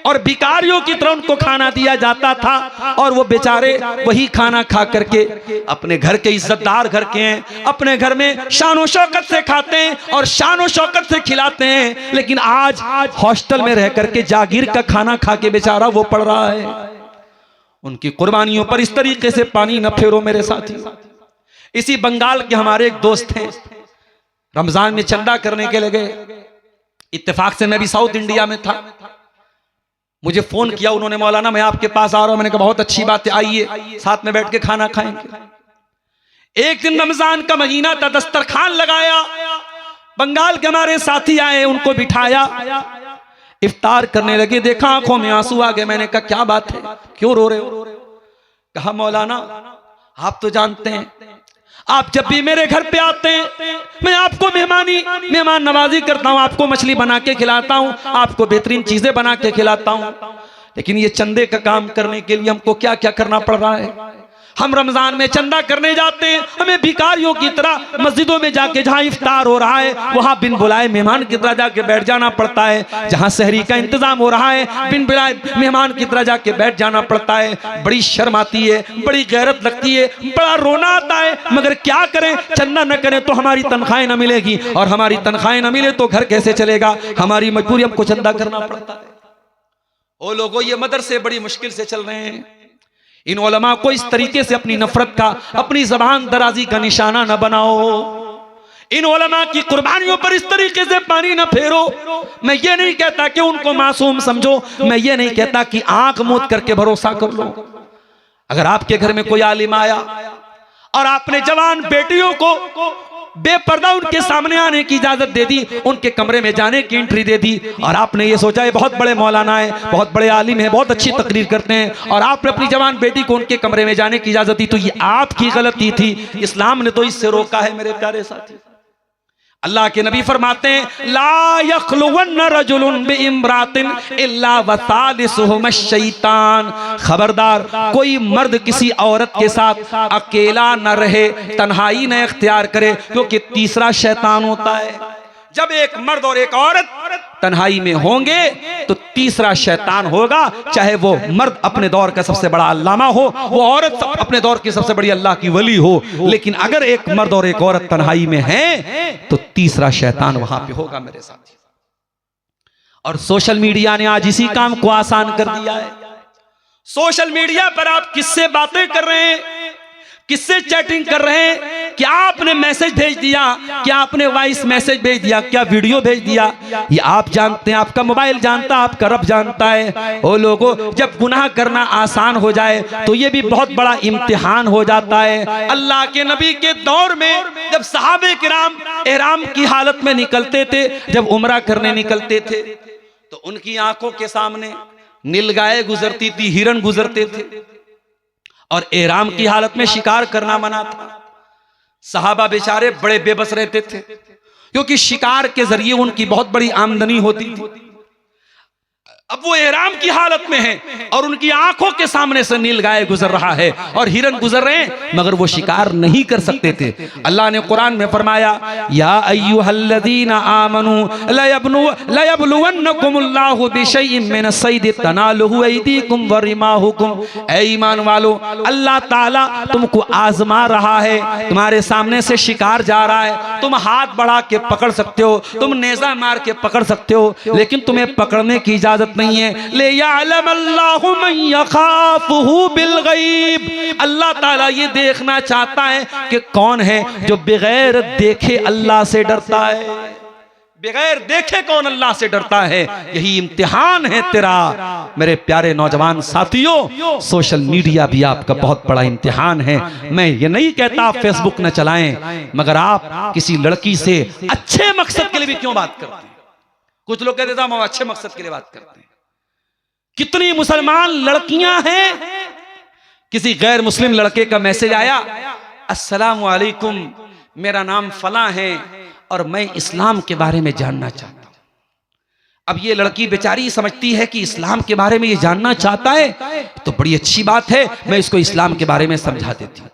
और भिखारियों की तरह उनको खाना दिया जाता था, और वो बेचारे वही खाना खा करके अपने घर के इज्जतदार घर के हैं, अपने घर में शानो शौकत से खाते हैं और शानो शौकत से खिलाते हैं। लेकिन आज हॉस्टल में रह करके जागीर का खाना खा के बेचारा वो पढ़ रहा है। उनकी कुर्बानियों पर इस तरीके से पानी न फेरो मेरे साथी। इसी बंगाल के हमारे एक दोस्त हैं, रमजान में चंदा करने के लगे, इत्तेफाक से मैं भी साउथ इंडिया में था, मुझे फोन किया उन्होंने, मौलाना मैं आपके पास आ रहा हूं। मैंने कहा बहुत अच्छी बात है, आइए साथ में बैठ के खाना खाएंगे। एक दिन रमजान का महीना था, दस्तरखान लगाया, बंगाल के हमारे साथी आए, उनको बिठाया, इफ्तार करने लगे, देखा आंखों में आंसू आ गए। मैंने कहा क्या बात है, क्यों रो रहे हो? कहा मौलाना आप तो जानते हैं, आप जब भी मेरे घर पे आते हैं मैं आपको मेहमान नवाजी करता हूं, आपको मछली बना के खिलाता हूं, आपको बेहतरीन चीजें बना के खिलाता हूं, लेकिन ये चंदे का काम करने के लिए हमको क्या क्या करना पड़ रहा है। हम रमजान में चंदा करने जाते हैं, हमें भिखारियों की तरह मस्जिदों में जाके जहां इफ्तार हो रहा है वहां बिन बुलाए मेहमान की तरह जाके बैठ जाना पड़ता है, जहां सहरी का इंतजाम हो रहा है बिन बुलाए मेहमान की तरह जाके बैठ जाना पड़ता है। बड़ी शर्म आती है, बड़ी गैरत लगती है, बड़ा रोना आता है, मगर क्या करें, चंदा न करें तो हमारी तनख्वाहें न मिलेगी, और हमारी तनख्वाहें न मिले तो घर कैसे चलेगा, हमारी मजबूरी, हमको चंदा करना पड़ता है। ओ लोगों, ये मदरसे बड़ी मुश्किल से चल रहे हैं। इन उलमा को इस तरीके से अपनी नफरत का, अपनी जबान दराजी का निशाना न बनाओ। इन उलमा की कुर्बानियों पर इस तरीके से पानी न फेरो। मैं ये नहीं कहता कि उनको मासूम समझो, मैं ये नहीं कहता कि आंख मूंद करके भरोसा कर लो। अगर आपके घर में कोई आलिम आया और आपने जवान बेटियों को बेपर्दा उनके सामने आने की इजाजत दे दी, उनके कमरे में जाने की एंट्री दे दी, और आपने ये सोचा है बहुत बड़े मौलाना है, बहुत बड़े आलिम है, बहुत अच्छी तकरीर करते हैं, और आपने अपनी जवान बेटी को उनके कमरे में जाने की इजाजत दी, तो ये आपकी गलती थी। इस्लाम ने तो इससे रोका है मेरे प्यारे साथी। अल्लाह के नबी फरमाते हैं ला यख्लुवन्न रजुलुन बिइम्रातिन इल्ला वसालिसुहुम शैतान, खबरदार कोई मर्द किसी औरत के साथ अकेला न रहे, तन्हाई न इख्तियार करे, क्योंकि तीसरा शैतान होता है। जब एक मर्द और एक औरत तन्हाई में होंगे तो तीसरा शैतान होगा, चाहे वो मर्द अपने दौर का सबसे बड़ा अल्लामा हो, वो औरत अपने दौर की सबसे बड़ी अल्लाह की वली हो, लेकिन अगर एक मर्द और एक औरत तन्हाई में हैं तो तीसरा शैतान वहां पे होगा मेरे साथी। और सोशल मीडिया ने आज इसी काम को आसान कर दिया है। सोशल मीडिया पर आप किससे बातें कर रहे हैं, किससे चैटिंग कर रहे हैं, क्या आपने मैसेज भेज दिया, क्या आपने वॉइस मैसेज भेज दिया, क्या वीडियो भेज दिया, ये आप जानते हैं, आपका मोबाइल जानता है, आपका रब जानता है। ओ लोगों, जब गुनाह करना आसान हो जाए तो ये भी बहुत बड़ा इम्तिहान हो जाता है। अल्लाह के नबी के दौर में जब सहाबे किराम एहराम की हालत में निकलते थे, जब उम्रा करने निकलते थे, तो उनकी आंखों के सामने नीलगाय गुजरती थी, हिरन गुजरते थे, और एहराम की हालत में शिकार करना मना था। सहाबा बेचारे बड़े बेबस रहते थे, क्योंकि शिकार के जरिए उनकी बहुत बड़ी आमदनी होती थी। अब वो एहराम की हालत में है और उनकी आंखों के सामने से नीलगाय गुजर रहा है और हिरन गुजर रहे हैं, मगर वो शिकार नहीं कर सकते थे। अल्लाह ने कुरान में फरमाया, या अय्युहल्लज़ीना आमनू लयब्लुवन्नकुमुल्लाहु बिशैइन मिन सैद तनालुहु अयदीकुम व रिमाहुकुम। ऐ ईमान वालो, अल्लाह ताला तुमको आजमा रहा है। तुम्हारे सामने से शिकार जा रहा है, तुम हाथ बढ़ा के पकड़ सकते हो, तुम नेजा मार के पकड़ सकते हो, लेकिन तुम्हें पकड़ने की इजाजत नहीं है। ले यालम अल्लाहु मन यखाफुहु बिल गैब। अल्लाह ताला ये देखना चाहता है कि कौन है जो बगैर देखे अल्लाह से डरता है। बगैर देखे कौन अल्लाह से डरता है। यही इम्तिहान है तेरा। मेरे प्यारे नौजवान साथियों, सोशल मीडिया भी आपका बहुत बड़ा इम्तिहान है। मैं ये नहीं कहता आप फेसबुक न चलाएं, मगर आप किसी लड़की से अच्छे मकसद के लिए भी क्यों बात करते हैं? कुछ लोग कहते हैं हम अच्छे मकसद के लिए बात करते हैं। कितनी मुसलमान लड़कियां हैं, किसी गैर मुस्लिम लड़के का मैसेज आया, अस्सलाम वालेकुम, मेरा नाम फलां है और मैं इस्लाम के बारे में जानना चाहता हूं। अब ये लड़की बेचारी समझती है कि इस्लाम के बारे में ये जानना चाहता है तो बड़ी अच्छी बात है, मैं इसको इस्लाम के बारे में समझा देती हूं।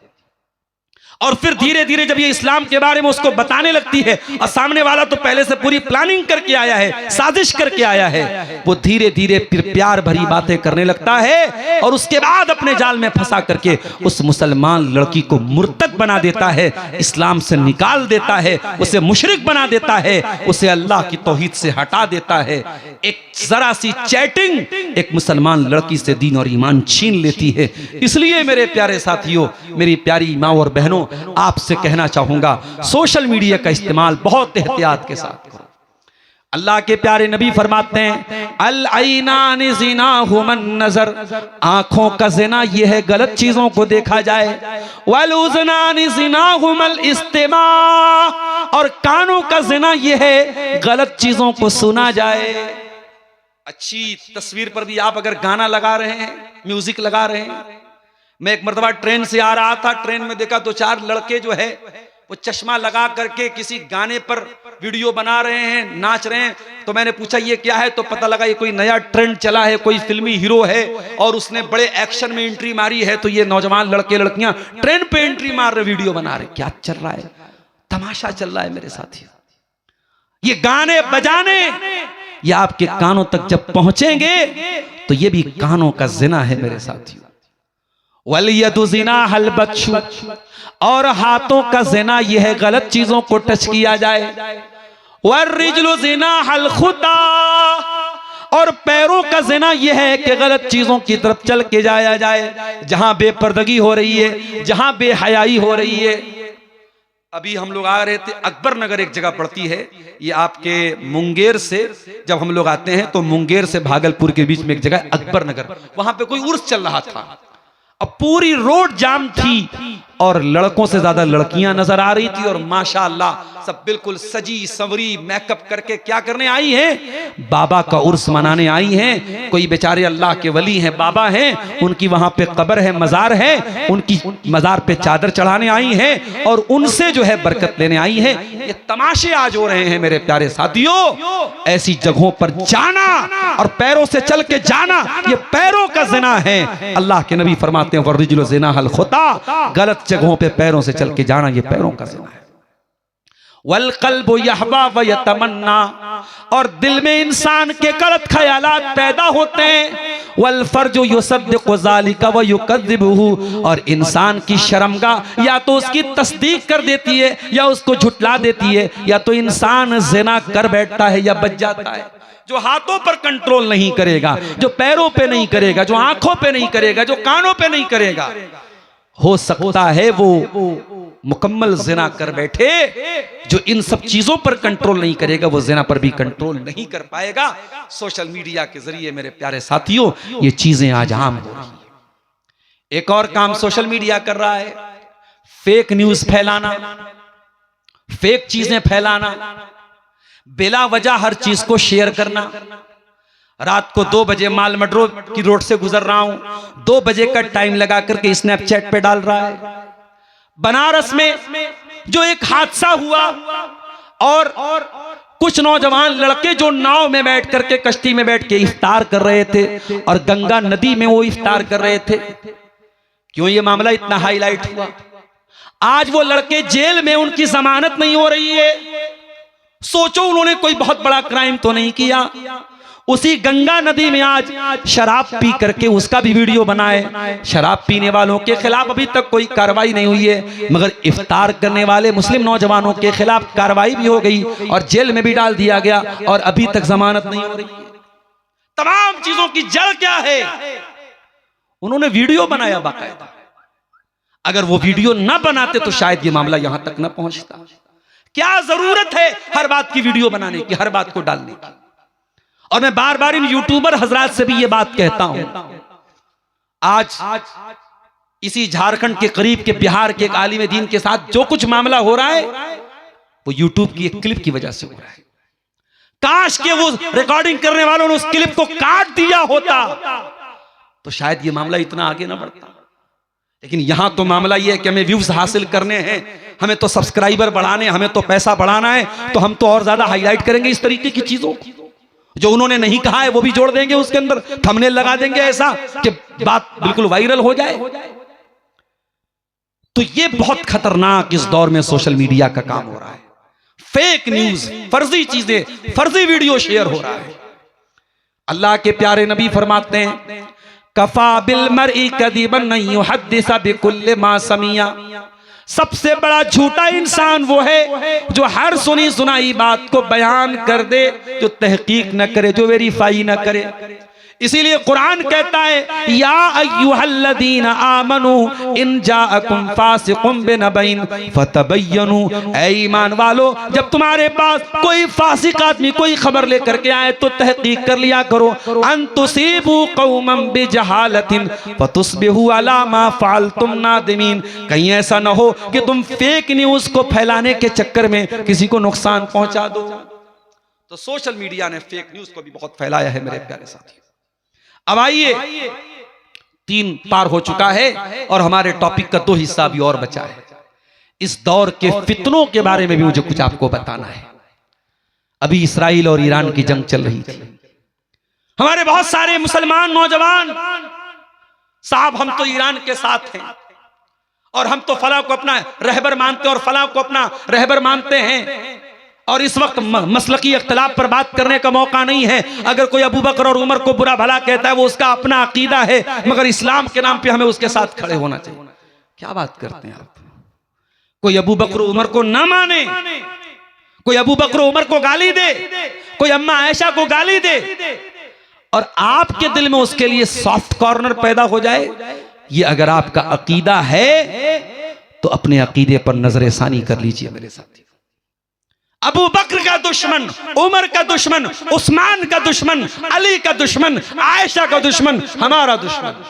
और फिर धीरे धीरे जब ये इस्लाम के बारे में उसको बताने लगती है, और सामने वाला तो पहले से पूरी प्लानिंग करके आया है, साजिश करके आया है, वो धीरे धीरे फिर प्यार भरी बातें करने लगता है और उसके बाद अपने जाल में फंसा करके उस मुसलमान लड़की को मुर्तद बना देता है, इस्लाम से निकाल देता है, उसे मुशरिक बना देता है, उसे अल्लाह की तौहीद से हटा देता है। एक जरा सी चैटिंग एक मुसलमान लड़की से दीन और ईमान छीन लेती है। इसलिए मेरे प्यारे साथियों, मेरी प्यारी माँ और बहनों, आपसे कहना चाहूंगा सोशल मीडिया का इस्तेमाल बहुत एहतियात के साथ करो। अल्लाह के प्यारे नबी फरमाते हैं, अल ऐनान ज़िनाहुमन नज़र, आंखों का ज़िना ये है गलत चीजों को देखा जाए, वल उज़नान ज़िनाहुमल इस्तिमा, और कानों का ज़िना ये है गलत चीजों को सुना जाए। अच्छी तस्वीर पर भी आप अगर गाना लगा रहे हैं, म्यूजिक लगा रहे हैं। मैं एक मर्तबा ट्रेन से आ रहा था, ट्रेन में देखा दो चार लड़के जो है वो चश्मा लगा करके किसी गाने पर वीडियो बना रहे हैं, नाच रहे हैं। तो मैंने पूछा ये क्या है, तो पता लगा ये कोई नया ट्रेंड चला है, कोई फिल्मी हीरो है और उसने बड़े एक्शन में एंट्री मारी है, तो ये नौजवान लड़के लड़कियां ट्रेन पे एंट्री मार रहे, वीडियो बना रहे। क्या चल रहा है? तमाशा चल रहा है मेरे साथी। ये गाने बजाने ये आपके कानों तक जब पहुंचेंगे तो ये भी कानों का जिना है मेरे साथियों। वलियदु ज़िना हल बच्चू, और हाथों का ज़िना यह है गलत चीजों को टच किया जाए। वर्रिजलु ज़िना हल खुदा, और पैरों का ज़िना यह है कि गलत चीजों की तरफ चल के जाया जाए, जहां बेपर्दगी हो रही है, जहां बेहयाई हो रही है। अभी हम लोग आ रहे थे, अकबर नगर एक जगह पड़ती है, ये आपके मुंगेर से जब हम लोग आते हैं तो मुंगेर से भागलपुर के बीच में एक जगह अकबर नगर, वहां पे कोई उर्स चल रहा था। अब पूरी रोड जाम थी और लड़कों से ज्यादा लड़कियां नजर आ रही थी, और माशाअल्लाह सब बिल्कुल सजी संवरी मेकअप करके क्या करने आई हैं? बाबा का उर्स मनाने आई हैं। कोई बेचारे अल्लाह के वली हैं, बाबा हैं, उनकी वहां पे कब्र है, मजार है, उनकी मजार पे चादर चढ़ाने आई हैं और उनसे जो है बरकत लेने आई हैं। ये तमाशे आज हो रहे हैं मेरे प्यारे साथियों। ऐसी जगहों पर जाना और पैरों से चल के जाना ये पैरों का ज़िना है। अल्लाह के नबी फरमाते हैं, वर्रिजुल ज़िना हल खुता, गलत जगहों पे पैरों से चल के जाना ये पैरों का ज़िना है। वल कल्बु यहवा व यतमन्ना, और दिल में इंसान के गलत ख्यालात पैदा होते हैं। वल फर्जु युसद्दिकु ज़ालिका व युकज़्ज़िबुहु, और इंसान की शर्मगाह या तो उसकी तस्दीक कर देती है या उसको झुटला देती है, या तो इंसान ज़िना कर बैठता है या बच जाता है। जो हाथों पर कंट्रोल नहीं करेगा, जो पैरों पे नहीं करेगा, जो आंखों पे नहीं करेगा, जो कानों पे नहीं करेगा, हो सकता है वो मुकम्मल ज़िना कर बैठे। जो इन सब चीजों पर कंट्रोल नहीं करेगा वो ज़िना पर भी कंट्रोल नहीं कर पाएगा। सोशल मीडिया के जरिए मेरे प्यारे साथियों ये चीजें आज आम हो रही हैं। एक और काम सोशल मीडिया कर रहा है, फेक न्यूज फैलाना, फेक चीजें फैलाना, बिला वजह हर चीज को शेयर करना। रात को 2 बजे माल मड्रो की रोड से गुजर रहा हूं, 2 बजे का टाइम लगा करके स्नैपचैट पे डाल रहा है। बनारस में जो एक हादसा हुआ, और कुछ नौजवान लड़के जो नाव में बैठ करके, कश्ती में बैठ के इफ्तार कर रहे थे और गंगा नदी में वो इफ्तार कर रहे थे। क्यों ये मामला इतना हाईलाइट हुआ? आज वो लड़के जेल में, उनकी जमानत नहीं हो रही है। सोचो उन्होंने कोई बहुत बड़ा क्राइम तो नहीं किया। उसी गंगा नदी में आज शराब पी करके उसका भी वीडियो बनाए। शराब पीने वालों के खिलाफ अभी तक कोई कार्रवाई नहीं हुई है, मगर इफ्तार करने वाले मुस्लिम नौजवानों के खिलाफ कार्रवाई भी हो गई और जेल में भी डाल दिया गया और अभी तक जमानत नहीं हो रही है। तमाम चीजों की जड़ क्या है? उन्होंने वीडियो बनाया बाकायदा। अगर वो वीडियो ना बनाते तो शायद ये मामला यहां तक ना पहुंचता। क्या जरूरत है हर बात की वीडियो बनाने की, हर बात को डालने की? और मैं बार बार इन यूट्यूबर हजरात से भी ये बात कहता हूं। आज इसी झारखंड के करीब के बिहार के एक आलिम दीन के साथ जो कुछ मामला हो रहा है वो यूट्यूब की एक क्लिप की वजह से हो रहा है। काश के वो रिकॉर्डिंग करने वालों ने उस क्लिप को काट दिया होता तो शायद ये मामला इतना आगे ना बढ़ता। लेकिन यहां तो मामला ये है कि हमें व्यूज हासिल करने हैं, हमें तो सब्सक्राइबर बढ़ाने, हमें तो पैसा बढ़ाना है, तो हम तो और ज्यादा हाईलाइट करेंगे इस तरीके की चीजों को। जो उन्होंने नहीं कहा है वो भी जोड़ देंगे उसके अंदर, थंबनेल लगा देंगे ऐसा कि बात बिल्कुल वायरल हो जाए। तो ये बहुत खतरनाक इस दौर में सोशल मीडिया का काम हो रहा है। फेक न्यूज, फर्जी चीजें, फर्जी वीडियो शेयर हो रहा है। अल्लाह के प्यारे नबी फरमाते हैं, कफा बिल मरई कदिबन नहीं युहद्दिस बिकुल्लि मा समिया। सबसे बड़ा झूठा इंसान वो है जो हर सुनी सुनाई बात को बयान कर दे, जो तहकीक न करे, जो वेरीफाई न करे। इसीलिए कुरान कहता है, या अय्युहल्लज़ीना आमनू इन जाअकुम फासिकुम बिनबइन फतबय्यनु। ऐ ईमान वालो, जब तुम्हारे पास कोई फासिक आदमी कोई खबर लेकर के आए तो तहकीक कर लिया करो। अन तुसीबू कौमम बिजहालतिन फतुस्बिहू अला मा फअलतुम नादिमीन। कहीं ऐसा ना हो कि तुम फेक न्यूज को फैलाने के चक्कर में किसी को नुकसान पहुंचा दो। तो सोशल मीडिया ने फेक न्यूज को भी बहुत फैलाया है मेरे प्यारे साथियों। अब आइए, 3 पार हो चुका है और हमारे टॉपिक का 2 हिस्सा भी और बचा है। इस दौर के फितनों के बारे में भी मुझे कुछ आपको बताना है। अभी इस्राइल और ईरान की जंग चल रही थी। हमारे बहुत सारे मुसलमान नौजवान, साहब हम तो ईरान के साथ हैं और हम तो फलां को अपना रहबर मानते हैं और फलां को अपना रहबर मानते हैं, और इस वक्त मसलकी इख्तिलाफ पर बात करने का मौका नहीं है। अगर कोई अबू बकर और उमर को बुरा भला कहता है वो उसका अपना अकीदा है, मगर इस्लाम के नाम पे हमें उसके साथ खड़े होना चाहिए। क्या बात करते हैं आप? कोई अबू बकर उमर को ना माने, कोई अबू बकर उमर को गाली दे, कोई अम्मा आयशा को गाली दे, और आपके दिल में उसके लिए सॉफ्ट कॉर्नर पैदा हो जाए। ये अगर आपका अकीदा है तो अपने अकीदे पर नजरसानी कर लीजिए मेरे साथी। अबू बकर का दुश्मन, उमर का दुश्मन, उस्मान का दुश्मन, अली का दुश्मन, आयशा का दुश्मन हमारा दुश्मन।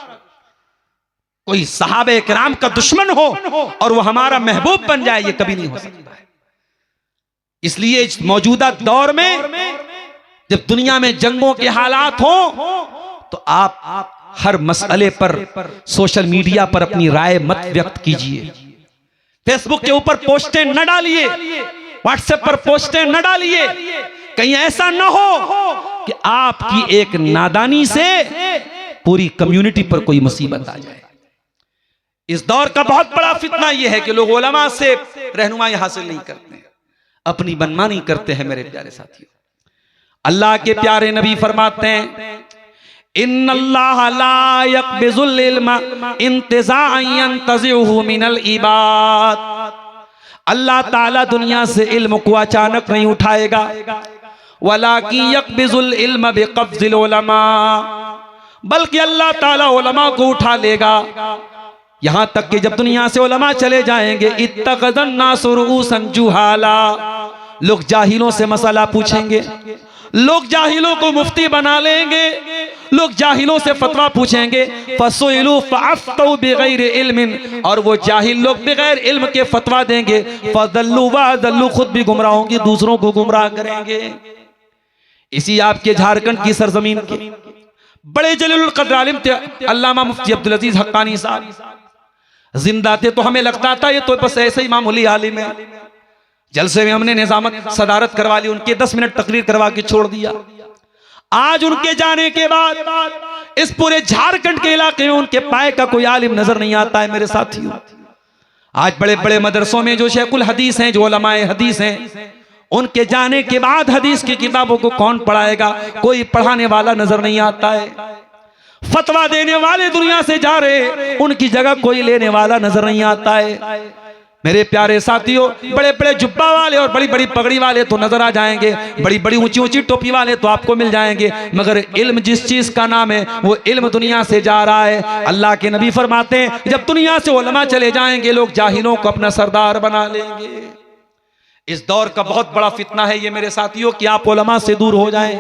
कोई सहाबे किराम का दुश्मन हो और वो हमारा महबूब बन जाए, ये कभी नहीं हो सकता है। इसलिए इस मौजूदा दौर में जब दुनिया में जंगों के हालात हो तो आप हर मसले पर सोशल मीडिया पर अपनी राय मत व्यक्त कीजिए। फेसबुक के ऊपर पोस्टें न डालिए, व्हाट्सएप पर पोस्टें न डालिए। कहीं ऐसा न हो कि आपकी एक नादानी से पूरी कम्युनिटी पर कोई मुसीबत आ जाए। इस दौर का बहुत बड़ा फितना यह है कि लोग उलमा से रहनुमाई हासिल नहीं करते हैं, अपनी मनमानी करते हैं मेरे प्यारे साथियों। अल्लाह के प्यारे नबी फरमाते हैं, इन्नल्लाह ला यक़बिज़ुल इल्मा इंतिज़ाअन यंतज़िउहु मिनल इबाद। अल्लाह ताला दुनिया से इल्म को अचानक नहीं उठाएगा, वलाकिन यक़बिज़ुल इल्म बिक़ब्ज़िल उलमा, बल्कि अल्लाह ताला उलमा को उठा लेगा। यहां तक कि जब दुनिया से उलमा चले जाएंगे, इत्तख़ज़न नासु रुऊसन जुहाला, लोग जाहिलों से मसला पूछेंगे, लोग जाहिलों को मुफ्ती बना लेंगे, लोग जाहिलों से फतवा पूछेंगे। फसुइलू फअफ्तऊ बिगैर इल्मिन, और वो जाहिल लोग बगैर इल्म के फतवा देंगे। फदल्लू वदल्लू, खुद भी गुमराह होंगे, दूसरों को गुमराह करेंगे। इसी आपके झारखंड की सरजमीन के बड़े जलीलुल क़द्र आलिम थे अल्लामा मुफ्ती अब्दुल अजीज हक्कानी साहब। जिंदा थे तो हमें लगता था ये तो बस ऐसे ही मामूली आलिम है। जलसे में हमने निजामत सदारत करवा ली, उनके 10 मिनट तकरीर करवा के छोड़ दिया। आज उनके जाने के बाद इस पूरे झारखंड के इलाके में उनके पाए का कोई आलिम नजर नहीं आता है मेरे साथियों। आज बड़े बड़े मदरसों में जो शेखुल हदीस हैं, जो उलमाए हदीस हैं, उनके जाने के बाद हदीस की किताबों को कौन पढ़ाएगा? कोई पढ़ाने वाला नजर नहीं आता है। फतवा देने वाले दुनिया से जा रहे, उनकी जगह कोई लेने वाला नजर नहीं आता है। मेरे प्यारे साथियों, बड़े बड़े जुब्बा वाले और बड़ी बड़ी पगड़ी वाले तो नजर आ जाएंगे, बड़ी बड़ी ऊंची ऊंची टोपी वाले तो आपको मिल जाएंगे, मगर इल्म जिस चीज का नाम है वो इल्म दुनिया से जा रहा है। अल्लाह के नबी फरमाते हैं, जब दुनिया से उलमा चले जाएंगे, लोग जाहिलों को अपना सरदार बना लेंगे। इस दौर का बहुत बड़ा फितना है ये मेरे साथियों कि आप उलमा से दूर हो जाएं।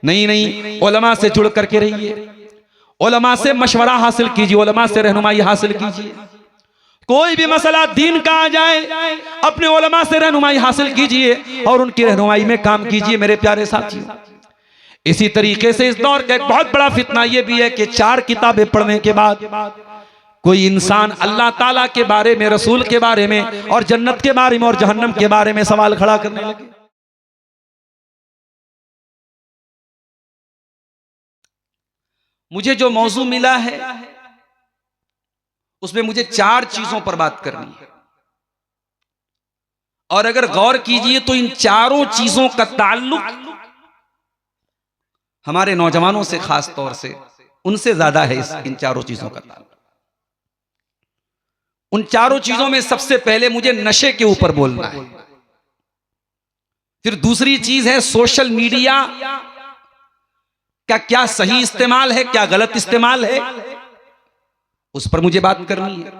नहीं नहीं, उलमा से जुड़ करके रहिए, उलमा से मशवरा हासिल कीजिए, उलमा से रहनुमाई हासिल कीजिए। कोई भी मसला दीन का आ जाए, अपने उलमा से रहनुमाई हासिल कीजिए और उनकी रहनुमाई में काम कीजिए मेरे प्यारे साथियों। इसी तरीके से इस दौर का एक बहुत बड़ा फितना यह भी है कि 4 किताबें पढ़ने के बाद कोई इंसान अल्लाह ताला के बारे में, रसूल के बारे में और जन्नत के बारे में और जहन्नम के बारे में सवाल खड़ा करने लगे। मुझे जो मौजू मिला है उसमें मुझे 4 चीजों पर बात करनी है, और अगर गौर कीजिए तो इन चारों चीजों का ताल्लुक हमारे नौजवानों से, खास तौर से उनसे ज्यादा है। इन चारों चीजों का ताल्लुक, उन चारों चीजों में सबसे पहले मुझे नशे के ऊपर बोलना है। फिर दूसरी चीज है सोशल मीडिया का क्या सही इस्तेमाल है, क्या गलत इस्तेमाल है, उस पर मुझे बात करनी है।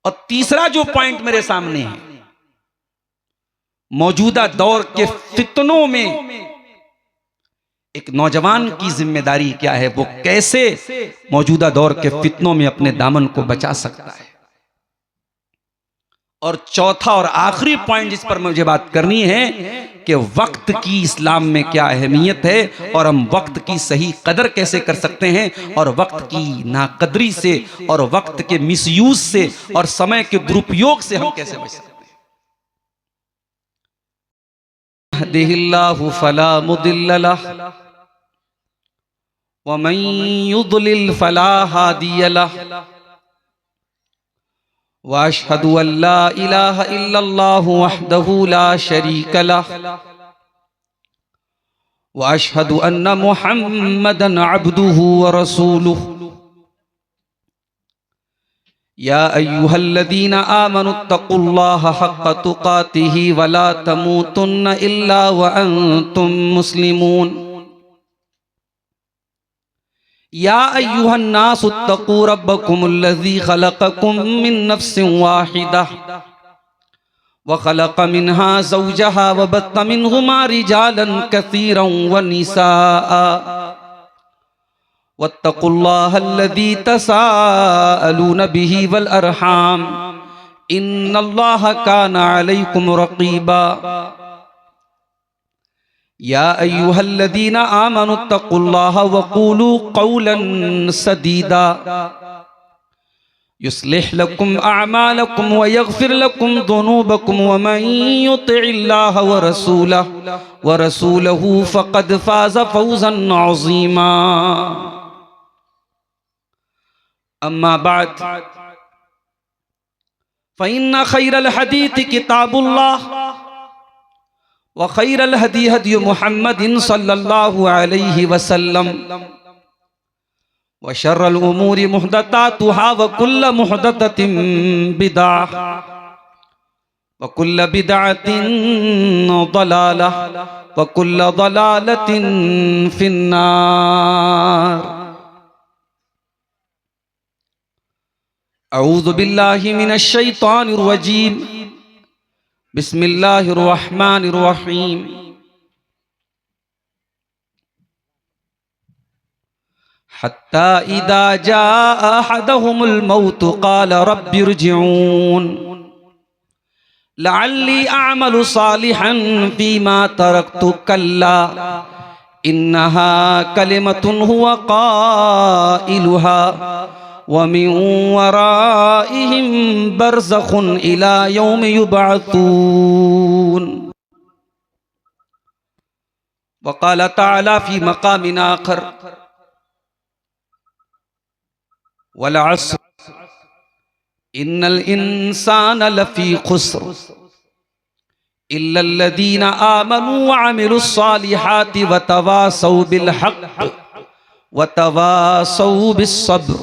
और तीसरा जो पॉइंट मेरे सामने है, मौजूदा दौर के फितनों में एक नौजवान की जिम्मेदारी क्या है, वो कैसे मौजूदा दौर के फितनों में अपने दामन को बचा सकता है। और चौथा और आखिरी पॉइंट जिस पर मुझे बात करनी है कि वक्त की इस्लाम में क्या अहमियत है और हम वक्त की सही कदर कैसे कर सकते हैं और वक्त की नाकदरी से और वक्त के मिसयूज से और समय के दुरुपयोग से हम कैसे बच सकते हैं। यहदिहिल्लाहु फला मुदिल्ल लहु व मन युद्लिल फला हादिय लहु व अशहदु अल्ला इलाहा इल्लल्लाहु वहदहु ला शरीक लहु व अशहदु अन्न मुहम्मदन अब्दुहु व रसूलुहु। या अय्युहल्लज़ीना आमनुत्तक़ुल्लाहा हक़्क़ तुक़ातिही व ला तमूतुन्न इल्ला व अंतुम मुस्लिमून। या अय्युहन्नासुत्तक़ू रब्बकुमुल्लज़ी ख़लक़कुम मिन नफ़्सिन वाहिदा व ख़लक़ मिन्हा ज़ौजहा व बत्त मिन्हुमा रिजालन कसीरन व निसाअ वत्तक़ुल्लाहल्लज़ी तसाअलून बिही वल अरहाम इन्नल्लाहा काना अलैकुम रक़ीबा। या अय्युहल्लज़ीना आमनुत्तक़ुल्लाहा व क़ूलू क़ौलन सदीदा युस्लिह लकुम अअमालकुम व यग़फ़िर लकुम ज़ुनूबकुम व मन युतिइल्लाह व रसूलहु फ़क़द फ़ाज़ फ़ौज़न अज़ीमा। अम्मा बाद फ़इन्न ख़ैरल हदीस किताबुल्लाह व खैरल हदी हदी मुहम्मदिन सल्लल्लाहु अलैहि वसल्लम व शर्रल उमूरि मुहदतातुहा व कुल्ल मुहदततिन बिदअह व कुल्ल बिदअतिन दलालह व कुल्ल दलालतिन फिन्नार। अऊज़ु बिल्लाहि मिनश शैतानिर रजीम। बिस्मिल्लाहिर रहमानिर रहीम। हत्ता इदा जाअ अहदहुमुल मौत क़ाल रब्बिरजिऊन लअल्ली अअमलु सालिहन फ़ीमा तरक्तु कल्ला इन्नहा कलिमतुन हुवा क़ाइलुहा व मिन वराइहिम बरज़खुन इला यौम युबअसून। वक़ाल तआला फ़ी मक़ामिन आख़र वल अस्र इन्नल इंसान लफ़ी ख़ुस्र इल्लल्लज़ीना आमनू व अमिलुस्सालिहाति व तवासौ बिल हक़्क़ व तवासौ बिस्सब्र।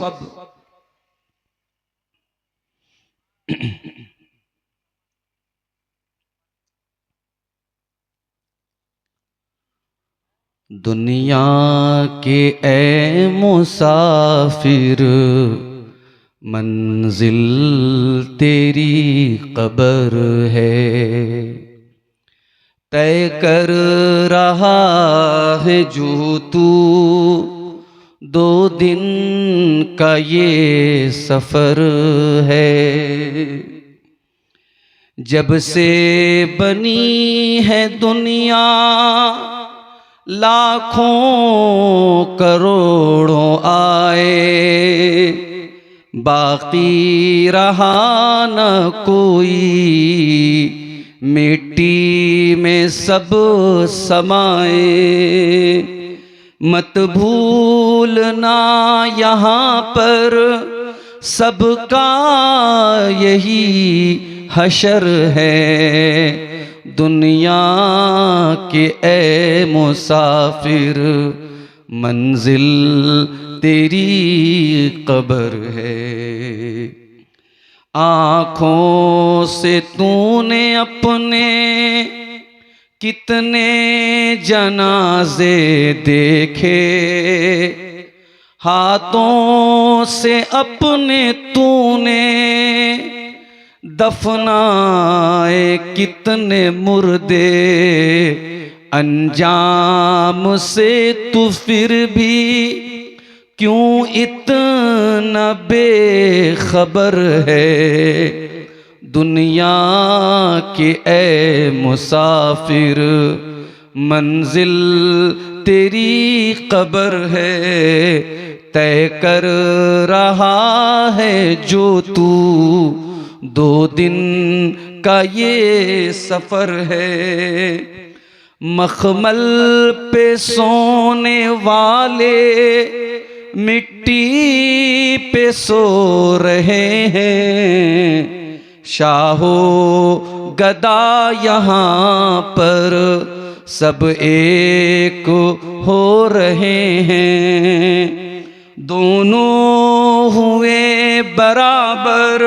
दुनिया के ए मुसाफिर मंजिल तेरी कब्र है, तय कर रहा है जो तू दो दिन का ये सफर है। जब से बनी है दुनिया लाखों करोड़ों आए, बाकी रहा न कोई, मिट्टी में सब समाए। मत भूलना यहाँ पर सबका यही हशर है, दुनिया के ए मुसाफिर मंजिल तेरी कब्र है। आँखों से तूने अपने कितने जनाजे देखे, हाथों से अपने तूने दफनाए कितने मुर्दे, अंजाम से तू फिर भी क्यों इतना बेखबर है, दुनिया के ए मुसाफिर मंजिल तेरी कब्र है, तय कर रहा है जो तू दो दिन का ये सफर है। मखमल पे सोने वाले मिट्टी पे सो रहे हैं, शाहो गदा यहाँ पर सब एक हो रहे हैं, दोनों हुए बराबर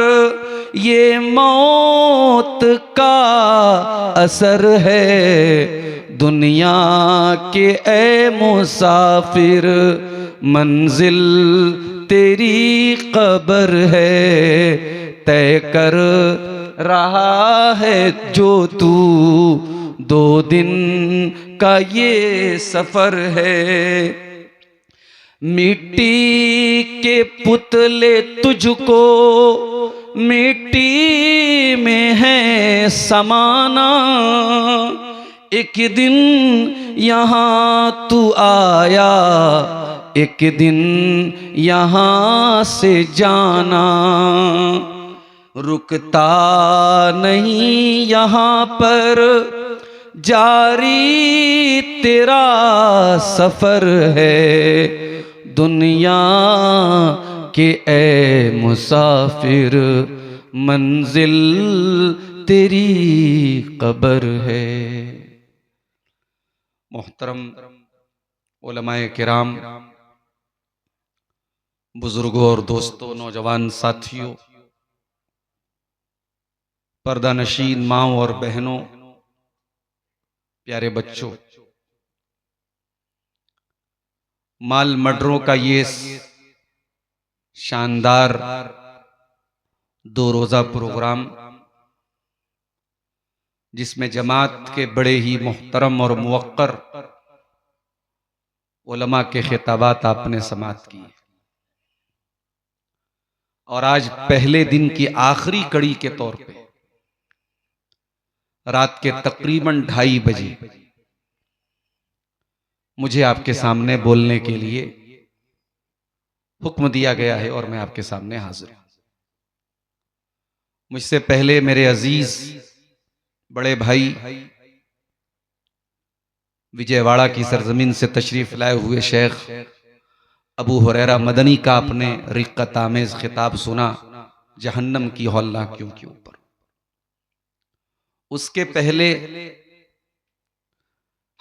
ये मौत का असर है, दुनिया के ए मुसाफिर मंजिल तेरी कब्र है, तय कर रहा है जो तू दो दिन का ये सफर है। मिट्टी के पुतले तुझको मिट्टी में है समाना, एक दिन यहाँ तू आया एक दिन यहाँ से जाना, रुकता नहीं यहाँ पर जारी तेरा सफर है, दुनिया के ए मुसाफिर मंजिल तेरी कब्र है। मोहतरम उलमाए किराम, बुजुर्गों और दोस्तों, नौजवान साथियों, पर्दा नशीन माँओं और बहनों, प्यारे बच्चों, माल मर्डरों का ये शानदार 2 रोजा प्रोग्राम, जिसमें जमात के बड़े ही मोहतरम और मुवक्कर उलमा के खिताबात आपने समाअत किए, और आज पहले दिन की आखिरी कड़ी के तौर पे रात के तकरीबन 2:30 बजे मुझे आपके सामने बोलने के लिए हुक्म दिया गया है और मैं आपके सामने हाजिर हूं। मुझसे पहले मेरे अजीज बड़े भाई विजयवाड़ा की सरजमीन से तशरीफ लाए हुए शेख अबू हुरैरा मदनी का आपने रिक्कत आमेज खिताब सुना, जहन्नम की हौलनाकियों के ऊपर। उसके पहले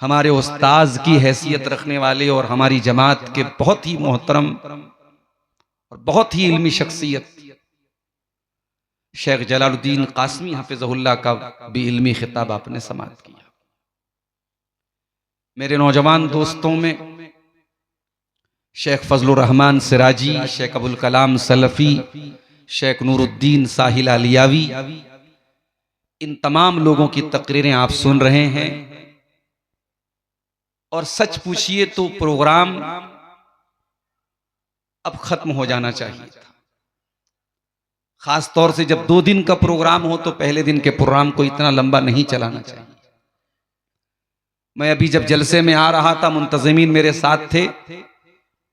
हमारे उस्ताज की हैसियत रखने वाले और हमारी जमात के बहुत ही मोहतरम और बहुत ही इल्मी शख्सियत शेख जलालुद्दीन कासमी हफिज़हुल्लाह का भी इल्मी खिताब आपने समाअत किया। मेरे नौजवान दोस्तों में शेख फजलुर रहमान सिराजी, शेख अबुल कलाम सलफी, शेख नूरुद्दीन साहिल आलियावी, इन तमाम लोगों की तकरीरें आप सुन रहे हैं। और सच पूछिए तो प्रोग्राम अब खत्म हो जाना चाहिए था। खास तौर से जब 2 दिन का प्रोग्राम हो तो पहले दिन के प्रोग्राम को इतना लंबा नहीं चलाना चाहिए। मैं अभी जब जलसे में आ रहा था, मुंतज़िमीन मेरे साथ थे,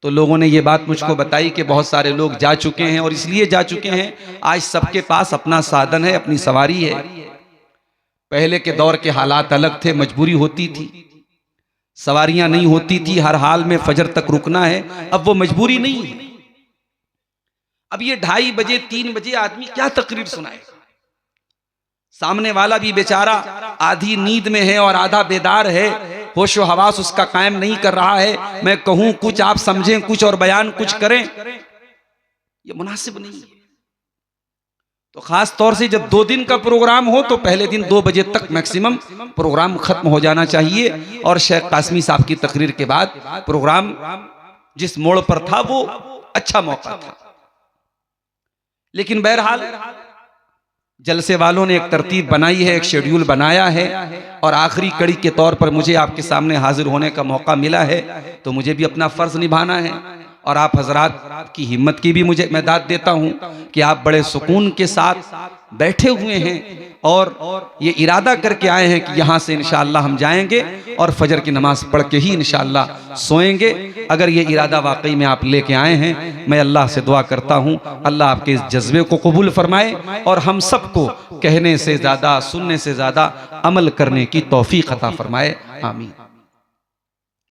तो लोगों ने ये बात मुझको बताई कि बहुत सारे लोग जा चुके हैं और इसलिए जा चुके हैं, आज सबके पास अपना साधन है, अपनी सवारी है। पहले के दौर के हालात अलग थे, मजबूरी होती थी, सवारियां नहीं होती थी, हर हाल में फजर तक रुकना है। अब वो मजबूरी नहीं है। अब ये 2:30 बजे 3 बजे आदमी क्या तकरीर सुनाएगा? सामने वाला भी बेचारा आधी नींद में है और आधा बेदार है, होशो हवास उसका कायम नहीं कर रहा है। मैं कहूं कुछ, आप समझें कुछ और बयान कुछ करें, ये मुनासिब नहीं है। तो खास तौर से जब 2 दिन का प्रोग्राम हो तो पहले दिन 2 बजे तक मैक्सिमम प्रोग्राम खत्म हो जाना चाहिए। और शेख कासमी साहब की तकरीर के बाद प्रोग्राम जिस मोड़ पर था वो अच्छा मौका था। लेकिन बहरहाल जलसे वालों ने एक तरतीब बनाई है, एक शेड्यूल बनाया है और आखिरी कड़ी के तौर पर मुझे आपके सामने हाजिर होने का मौका मिला है, तो मुझे भी अपना फर्ज निभाना है। और आप हजरात की हिम्मत की भी मुझे मैं दाद देता हूं कि आप बड़े सुकून के साथ बैठे हुए हैं और ये इरादा करके आए हैं कि यहाँ से इंशाअल्लाह हम जाएंगे और फजर की नमाज पढ़ के ही इंशाअल्लाह सोएंगे। अगर ये इरादा वाकई में आप लेके आए हैं, मैं अल्लाह से दुआ करता हूँ अल्लाह आपके इस जज्बे को कबूल फरमाए और हम सबको कहने से ज़्यादा, सुनने से ज़्यादा अमल करने की तौफीक अता फरमाए। आमीन।